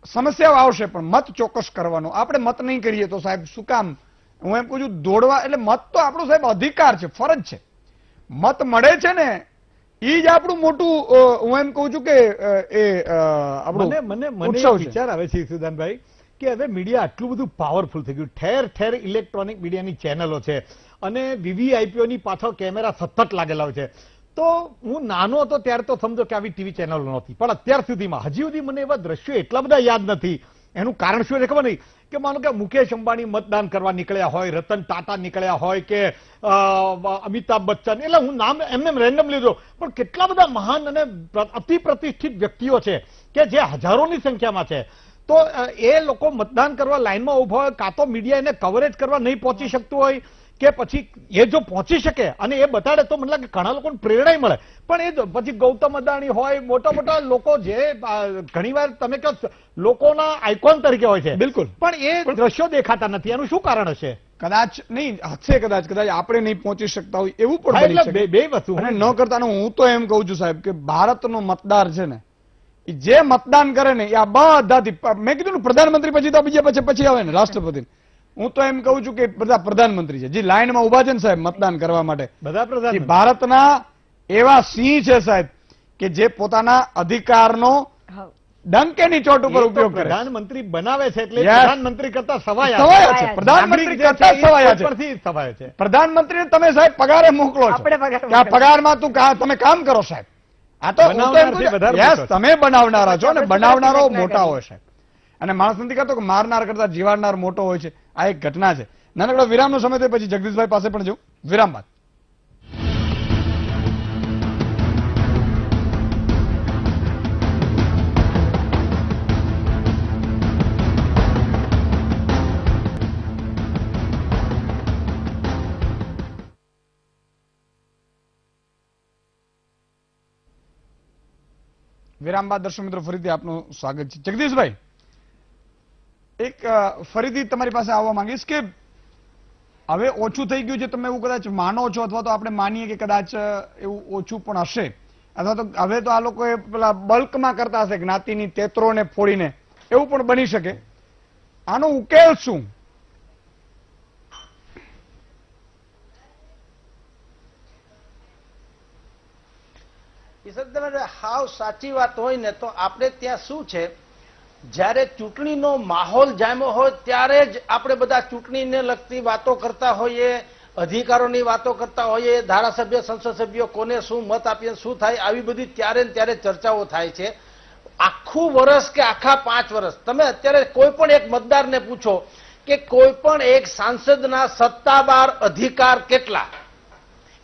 [SPEAKER 1] સમસ્યાઓ આવશે, પણ મત ચોક્કસ કરવાનો. આપણે મત નહીં કરીએ તો સાહેબ શું કામ? હું એમ કહું છું દોડવા, એટલે મત તો આપણો સાહેબ અધિકાર છે, ફરજ છે. મત મળે છે ને એ જ આપણું મોટું, હું એમ કહું છું કે એ આપણું
[SPEAKER 2] મને
[SPEAKER 1] ઉત્સવ છે.
[SPEAKER 2] વિચાર આવે છે સુદાનભાઈ કે હવે મીડિયા આટલું બધું પાવરફુલ થઈ ગયું. ઠેર ઠેર ઇલેક્ટ્રોનિક મીડિયાની ચેનલો છે અને વીવીઆઈપીઓની પાછળ કેમેરા સતત લાગેલા હોય છે. તો હું નાનો હતો ત્યારે તો સમજો કે આવી ટીવી ચેનલો નહોતી, પણ અત્યાર સુધીમાં હજી સુધી મને એવા દ્રશ્યો એટલા બધા યાદ નથી. એનું કારણ શું છે ખબર નહીં? કે માનો કે મુકેશ અંબાણી મતદાન કરવા નીકળ્યા હોય, રતન ટાટા નીકળ્યા હોય, કે અમિતાભ બચ્ચન, એટલે હું નામ એમને રેન્ડમ લીધો, પણ કેટલા બધા મહાન અને અતિ પ્રતિષ્ઠિત વ્યક્તિઓ છે કે જે હજારોની સંખ્યામાં છે. તો એ લોકો મતદાન કરવા લાઈનમાં ઉભા હોય, કાં તો મીડિયા એને કવરેજ કરવા નહીં પહોંચી શકતું હોય, કે પછી એ જો પહોંચી શકે અને એ બતાડે તો મને લાગે ઘણા લોકોને પ્રેરણા મળે. પણ એ પછી ગૌતમ અદાણી હોય, મોટા મોટા લોકો જે ઘણીવાર તમે કહો લોકોના આઇકોન તરીકે હોય છે,
[SPEAKER 1] બિલકુલ,
[SPEAKER 2] પણ એ દ્રશ્યો દેખાતા નથી. એનું શું કારણ હશે?
[SPEAKER 1] કદાચ નહીં હશે, કદાચ આપણે નહીં પહોંચી શકતા હોય એવું પણ
[SPEAKER 2] હા,
[SPEAKER 1] બની
[SPEAKER 2] એટલે
[SPEAKER 1] શકે.
[SPEAKER 2] બે વસ્તુ
[SPEAKER 1] અને ન કરતા હું તો એમ કહું છું સાહેબ કે ભારતનો મતદાર છે ને, એ જે મતદાન કરે ને એ આ બધાથી, મેં કીધું ને પ્રધાનમંત્રી પછી તો બીજા પછી આવે ને રાષ્ટ્રપતિ. હું તો એમ કહું છું કે બધા પ્રધાનમંત્રી છે જે લાઈનમાં ઉભા છે ને સાહેબ મતદાન કરવા માટે,
[SPEAKER 2] બધા
[SPEAKER 1] એ ભારતના એવા સિંહ છે સાહેબ કે જે પોતાના અધિકારનો
[SPEAKER 3] હા.
[SPEAKER 1] ડંકેની ચોટ ઉપર
[SPEAKER 2] એ તો
[SPEAKER 1] ઉપયોગ કરે છે.
[SPEAKER 2] પ્રધાનમંત્રી બનાવે છે એટલે
[SPEAKER 1] Yes.
[SPEAKER 2] પ્રધાનમંત્રી કરતા સવાયા
[SPEAKER 1] સવાયા છે.
[SPEAKER 3] છે.
[SPEAKER 1] પ્રધાનમંત્રી
[SPEAKER 2] નાગરિક જે
[SPEAKER 1] કરતા
[SPEAKER 2] છે એ
[SPEAKER 1] સવાયા છે.
[SPEAKER 2] ઉપરથી સવાય છે.
[SPEAKER 1] પ્રધાનમંત્રીને તમે સાહેબ પગારે મોકલો છો
[SPEAKER 3] આપણે પગાર
[SPEAKER 1] કે આ
[SPEAKER 3] મોકલો.
[SPEAKER 1] પગારમાં તમે કામ કરો સાહેબ. આ તો હું તો એમ કહું
[SPEAKER 2] બનાવનારથી
[SPEAKER 1] છું,
[SPEAKER 2] વધારે
[SPEAKER 1] yes,
[SPEAKER 2] મોટો છે.
[SPEAKER 1] તમે બનાવનારા છો અને
[SPEAKER 3] આપણે
[SPEAKER 1] બનાવનારો
[SPEAKER 3] select ના
[SPEAKER 1] મોટા
[SPEAKER 3] કરીએ.
[SPEAKER 1] હોય સાહેબ. અને માણસ નથી કહેતો કે મારનાર કરતા જીવાડનાર મોટો હોય છે. આ એક ઘટના છે. નાનકડો વિરામનો સમય થાય પછી જગદીશભાઈ પાસે પણ જવું. વિરામ બાદ વિરામ બાદ દર્શક મિત્રો ફરીથી આપનું સ્વાગત છે. જગદીશભાઈ, એક ફરીથી તમારી પાસે આવવા માંગીશ કે હવે ઓછું થઈ ગયું છે, તમે એવું કદાચ માનો છો અથવા તો આપણે માનીએ કે કદાચ એવું ઓછું પણ હશે, અથવા તો હવે તો આ લોકોએ પેલા બલ્કમાં કરતા હશે જ્ઞાતિની તેતરોને ફોડીને, એવું પણ બની શકે. આનો ઉકેલ શું?
[SPEAKER 6] ઈશ્વરદાદા, હાવ સાચી વાત હોય ને તો આપણે ત્યાં શું છે, જ્યારે ચૂંટણીનો માહોલ જામ્યો હોય ત્યારે જ આપણે બધા ચૂંટણીને લગતી વાતો કરતા હોઈએ, અધિકારોની વાતો કરતા હોઈએ, ધારાસભ્ય સંસદ સભ્યો કોને શું મત આપીએ, શું થાય, આવી બધી ત્યારે ને ત્યારે ચર્ચાઓ થાય છે. આખું વર્ષ કે આખા 5 વર્ષ તમે અત્યારે કોઈ પણ એક મતદારને પૂછો કે કોઈ પણ એક સાંસદના સત્તાવાર અધિકાર કેટલા,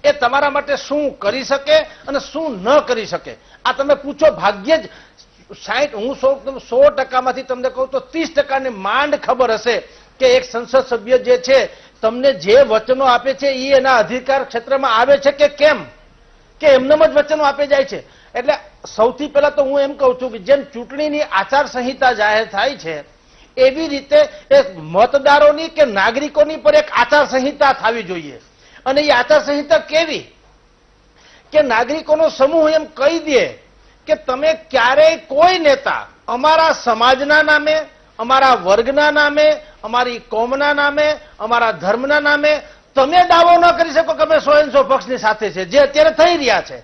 [SPEAKER 6] એ તમારા માટે શું કરી શકે અને શું ન કરી શકે, આ તમે પૂછો. ભાગ્યે જ 60 હું 100%માંથી તમને કહું તો 30%ની માંડ ખબર હશે કે એક સંસદ સભ્ય જે છે તમને જે વચનો આપે છે એ એના અધિકાર ક્ષેત્રમાં આવે છે કે કેમ, કે એમનેમ જ વચનો આપે જાય છે. એટલે સૌથી પહેલા તો હું એમ કહું છું કે જેમ ચૂંટણીની આચાર સંહિતા જાહેર થાય છે એવી રીતે એક મતદારોની કે નાગરિકોની પર એક આચાર સંહિતા થવી જોઈએ. અને એ આચાર સંહિતા કેવી કે નાગરિકોનો સમૂહ એમ કહી દે કે તમે ક્યારેય કોઈ નેતા અમારા સમાજના નામે, અમારા વર્ગના નામે, અમારી કોમના નામે, અમારા ધર્મના નામે તમે દાવો ન કરી શકો કે અમે 100% પક્ષની સાથે છે, જે અત્યારે થઈ રહ્યા છે.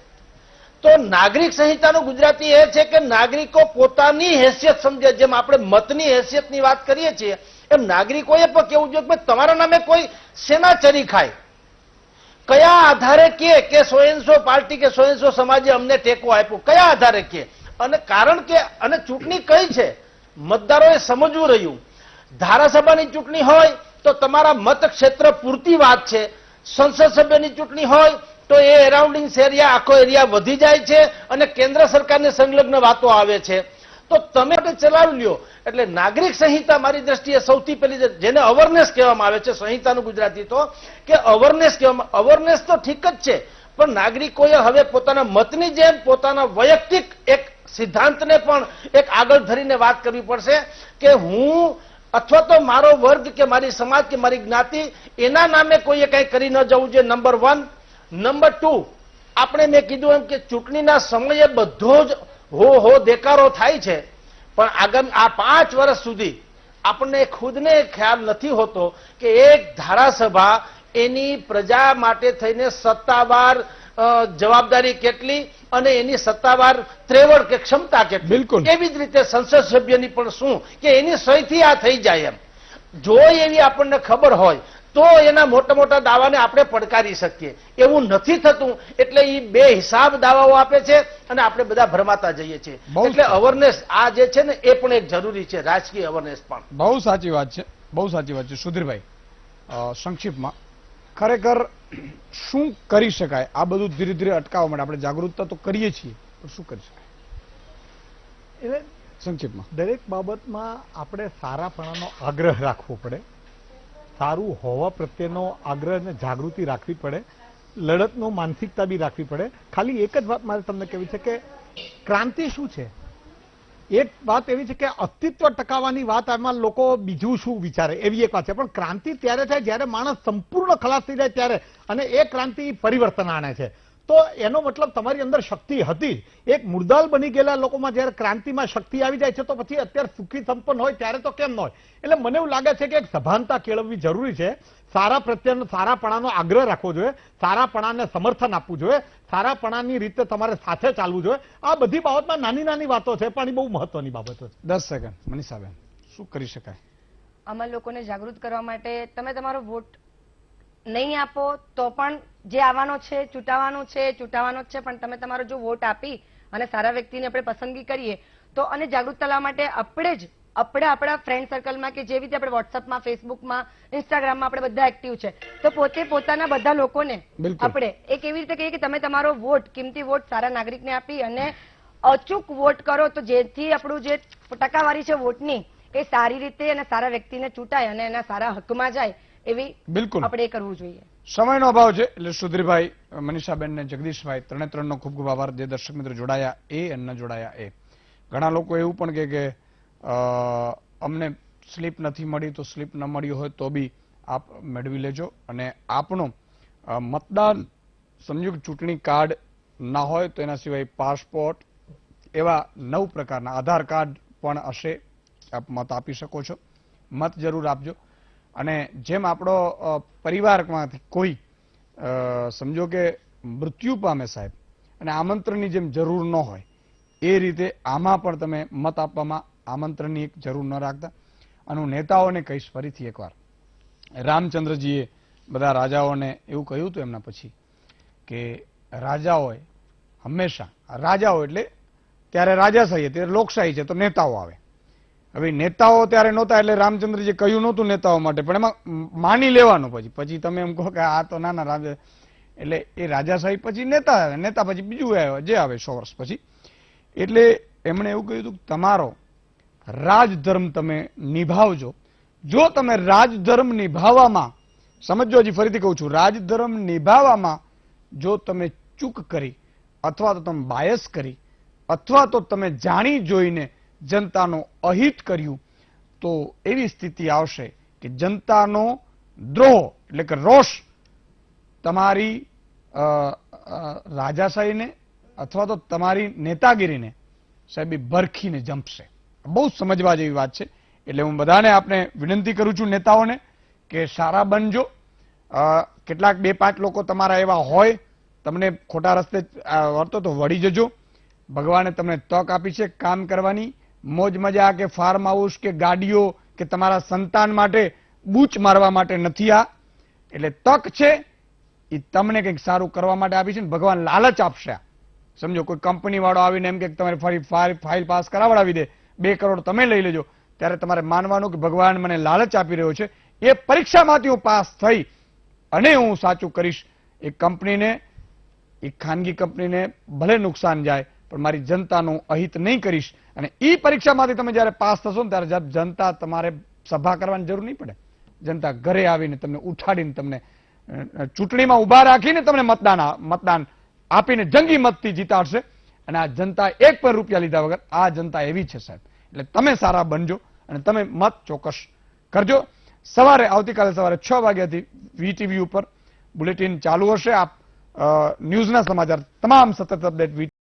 [SPEAKER 6] તો નાગરિક સંહિતાનું ગુજરાતી એ છે કે નાગરિકો પોતાની હેસિયત સમજે. જેમ આપણે મતની હેસિયતની વાત કરીએ છીએ એમ નાગરિકોએ પણ કેવું જોઈએ કે તમારા નામે કોઈ શેના ચરી ખાય, કયા આધારે કે 100% પાર્ટી કે 100% સમાજે અમને ટેકો આપ્યો, કયા આધારે કે, અને કારણ કે અને ચૂંટણી કઈ છે મતદારોએ સમજવું રહ્યું. ધારાસભાની ચૂંટણી હોય તો તમારા મતક્ષેત્ર પૂરતી વાત છે, સંસદ સભ્યની ચૂંટણી હોય તો એ એરાઉન્ડિંગ એરિયા આખો એરિયા વધી જાય છે અને કેન્દ્ર સરકારને સંલગ્ન વાતો આવે છે. તો તમે ચલાવી લ્યો. એટલે નાગરિક સંહિતા મારી દ્રષ્ટિએ સૌથી પહેલી જેને અવેરનેસ કહેવામાં આવે છે, સંહિતાનું ગુજરાતી તો કે અવેરનેસ કહેવામાં. અવેરનેસ તો ઠીક જ છે, પણ નાગરિકોએ હવે પોતાના મતની જેમ પોતાના વૈયક્તિક એક સિદ્ધાંતને પણ એક આગળ ધરીને વાત કરવી પડશે કે હું અથવા તો મારો વર્ગ કે મારી સમાજ કે મારી જ્ઞાતિ એના નામે કોઈએ કંઈ કરી ન જવું જોઈએ. નંબર 1. નંબર 2, આપણે મેં કીધું એમ કે ચૂંટણીના સમયે બધો જ હો દેકારો થાય છે, પણ આગામી આ 5 વર્ષ સુધી આપણને ખુદને ખ્યાલ નથી હોતો કે એક ધારાસભા એની પ્રજા માટે થઈને સત્તાવાર જવાબદારી કેટલી અને એની સત્તાવાર ત્રેવડ કે ક્ષમતા કેટલી.
[SPEAKER 1] બિલકુલ.
[SPEAKER 6] એવી જ રીતે સંસદ સભ્યની પણ શું કે એની સહીથી આ થઈ જાય એમ જો એવી આપણને ખબર હોય તો એના મોટા મોટા દાવાને આપણે પડકારી શકીએ. એવું નથી થતું એટલે એ બે હિસાબ દાવાઓ આપે છે અને આપણે બધા ભરમાતા જઈએ છીએ.
[SPEAKER 1] બહુ
[SPEAKER 6] એટલે અવેરનેસ આ જે છે ને એ પણ એક જરૂરી છે, રાજકીય અવેરનેસ પણ.
[SPEAKER 1] બહુ સાચી વાત છે, બહુ સાચી વાત છે. સુધીરભાઈ, સંક્ષિપ્તમાં ખરેખર શું કરી શકાય આ બધું ધીરે ધીરે અટકાવવા માટે? આપણે જાગૃતતા તો કરીએ છીએ, પણ શું કરી શકાય
[SPEAKER 2] એટલે
[SPEAKER 1] સંક્ષિપ્તમાં?
[SPEAKER 2] દરેક બાબતમાં આપણે સારાપણાનો આગ્રહ રાખવો પડે, સારું હોવા પ્રત્યેનો આગ્રહ અને જાગૃતિ રાખવી પડે, લડતનો માનસિકતા બી રાખવી પડે. ખાલી એક જ વાત મારે તમને કહેવી છે કે ક્રાંતિ શું છે. એક વાત એવી છે કે અસ્તિત્વ ટકાવવાની વાત આમાં લોકો બીજું શું વિચારે એવી એક વાત છે, પણ ક્રાંતિ ત્યારે થાય જ્યારે માણસ સંપૂર્ણ ખલાસ થઈ જાય ત્યારે, અને એ ક્રાંતિ પરિવર્તન આણે છે. તો એનો મતલબ તમારી અંદર શક્તિ હતી. એક મુર્દાલ બની ગયેલા લોકોમાં જયારે ક્રાંતિમાં શક્તિ આવી જાય છે તો પછી અત્યારે સુખી સંપન્ન હોય ત્યારે તો કેમ ન હોય. એટલે મને એવું લાગે છે કે એક સભાનતા કેળવવી જરૂરી છે. સારા પ્રત્યેનો સારાપણાનો આગ્રહ રાખવો જોઈએ, સારાપણાને સમર્થન આપવું જોઈએ, સારાપણાની રીતે તમારે સાથે ચાલવું જોઈએ. આ બધી બાબતમાં નાની નાની વાતો છે પણ એ બહુ મહત્વની બાબતો છે.
[SPEAKER 1] 10 સેકન્ડ મનીષાબેન, શું કરી શકાય?
[SPEAKER 3] આમાં લોકોને જાગૃત કરવા માટે તમે તમારો વોટ નહીં આપો તો પણ જે આવવાનો છે ચૂંટાવાનો જ છે, પણ તમે તમારો જો વોટ આપી અને સારા વ્યક્તિની આપણે પસંદગી કરીએ તો, અને જાગૃતતા લાવવા માટે આપણે આપણા ફ્રેન્ડ સર્કલમાં કે જેવી રીતે આપણે વોટ્સઅપમાં, ફેસબુકમાં, ઇન્સ્ટાગ્રામમાં આપણે બધા એક્ટિવ છે, તો પોતે પોતાના બધા લોકોને આપણે એક એવી રીતે કહીએ કે તમે તમારો વોટ, કિંમતી વોટ સારા નાગરિકને આપી અને અચૂક વોટ કરો, તો જેથી આપણું જે ટકાવારી છે વોટની એ સારી રીતે અને સારા વ્યક્તિને ચૂંટાય અને એના સારા હકમાં જાય એવી
[SPEAKER 1] બિલકુલ
[SPEAKER 3] આપણે કરવું જોઈએ.
[SPEAKER 1] સમયનો અભાવ છે એટલે સુધીરભાઈ, મનીષાબેન ને જગદીશભાઈ ત્રણનો ખૂબ ખૂબ આભાર. જે દર્શક મિત્રો જોડાયા એ અને ન જોડાયા એ. ઘણા લોકો એવું પણ કહે કે અમને સ્લીપ નથી મળી, તો સ્લીપ ન મળી હોય તો બી આપ મેળવી લેજો. અને આપનો મતદાન સંયુક્ત ચૂંટણી કાર્ડ ના હોય તો એના સિવાય પાસપોર્ટ, એવા 9 પ્રકારના આધાર કાર્ડ પણ હશે, આપ મત આપી શકો છો. મત જરૂર આપજો. અને જેમ આપણો પરિવારમાંથી કોઈ સમજો કે મૃત્યુ પામે સાહેબ અને આમંત્રણની જેમ જરૂર ન હોય, એ રીતે આમાં પણ તમે મત આપવામાં આમંત્રણની એક જરૂર ન રાખતા. અને હું નેતાઓને કહીશ ફરીથી એકવાર, રામચંદ્રજીએ બધા રાજાઓને એવું કહ્યું હતું એમના પછી કે રાજાઓએ હંમેશા, રાજાઓ એટલે ત્યારે રાજાશાહી હતી, ત્યારે લોકશાહી છે તો નેતાઓ આવે. હવે નેતાઓ ત્યારે નહોતા એટલે રામચંદ્રજી કહ્યું નહોતું નેતાઓ માટે, પણ એમાં માની લેવાનું. પછી તમે એમ કહો કે આ તો નાના રાજા, એટલે એ રાજાશાહી પછી નેતા આવે, નેતા પછી બીજું આવે જે આવે 100 વર્ષ પછી. એટલે એમણે એવું કહ્યું હતું કે તમારો રાજધર્મ તમે નિભાવજો. જો તમે રાજધર્મ નિભાવવામાં, સમજો, હજી ફરીથી કહું છું, રાજધર્મ નિભાવવામાં જો તમે ચૂક કરી અથવા તો તમે બાયસ કરી અથવા તો તમે જાણી જોઈને જનતાનો અહિત કર્યું, તો એવી સ્થિતિ આવશે કે જનતાનો દ્રોહ એટલે કે રોષ તમારી રાજાશાહીને અથવા તો તમારી નેતાગીરીને સાહેબ ભરખીને જંપશે. બહુ સમજવા જેવી વાત છે. એટલે હું બધાને આપને વિનંતી કરું છું, નેતાઓને, કે સારા બનજો. કેટલાક 2-5 લોકો તમારા એવા હોય, તમને ખોટા રસ્તે વર્તો તો વળી જજો. ભગવાને તમને તક આપી છે કામ કરવાની. મોજ મજા કે ફાર્મ હાઉસ કે ગાડીઓ કે તમારા સંતાન માટે બૂચ મારવા માટે નથી આ. એટલે તક છે એ તમને કંઈક સારું કરવા માટે આપી છે ને ભગવાન લાલચ આપશે. સમજો કોઈ કંપની વાળો આવીને એમ કે તમારે ફરી ફાઇલ પાસ કરાવડાવી દે, 2 કરોડ તમે લઈ લેજો, ત્યારે તમારે માનવાનું કે ભગવાન મને લાલચ આપી રહ્યો છે. એ પરીક્ષામાંથી હું પાસ થઈ અને હું સાચું કરીશ. એ કંપનીને, એ ખાનગી કંપનીને ભલે નુકસાન જાય પણ મારી જનતાનું અહિત નહીં કરીશ. અને એ પરીક્ષામાંથી તમે જ્યારે પાસ થશો ને ત્યારે જનતા તમારે સભા કરવાની જરૂર નહીં પડે. જનતા ઘરે આવીને તમને ઉઠાડીને તમને ચૂંટણીમાં ઉભા રાખીને તમને મતદાન આપીને જંગી મતથી જીતાડશે. અને આ જનતા 1 પણ રૂપિયા લીધા વગર, આ જનતા એવી છે સાહેબ. એટલે તમે સારા બનજો અને તમે મત ચોક્કસ કરજો. આવતીકાલે સવારે 6 વાગ્યાથી વીટીવી ઉપર બુલેટિન ચાલુ હશે. આપ ન્યૂઝના સમાચાર તમામ સતત અપડેટ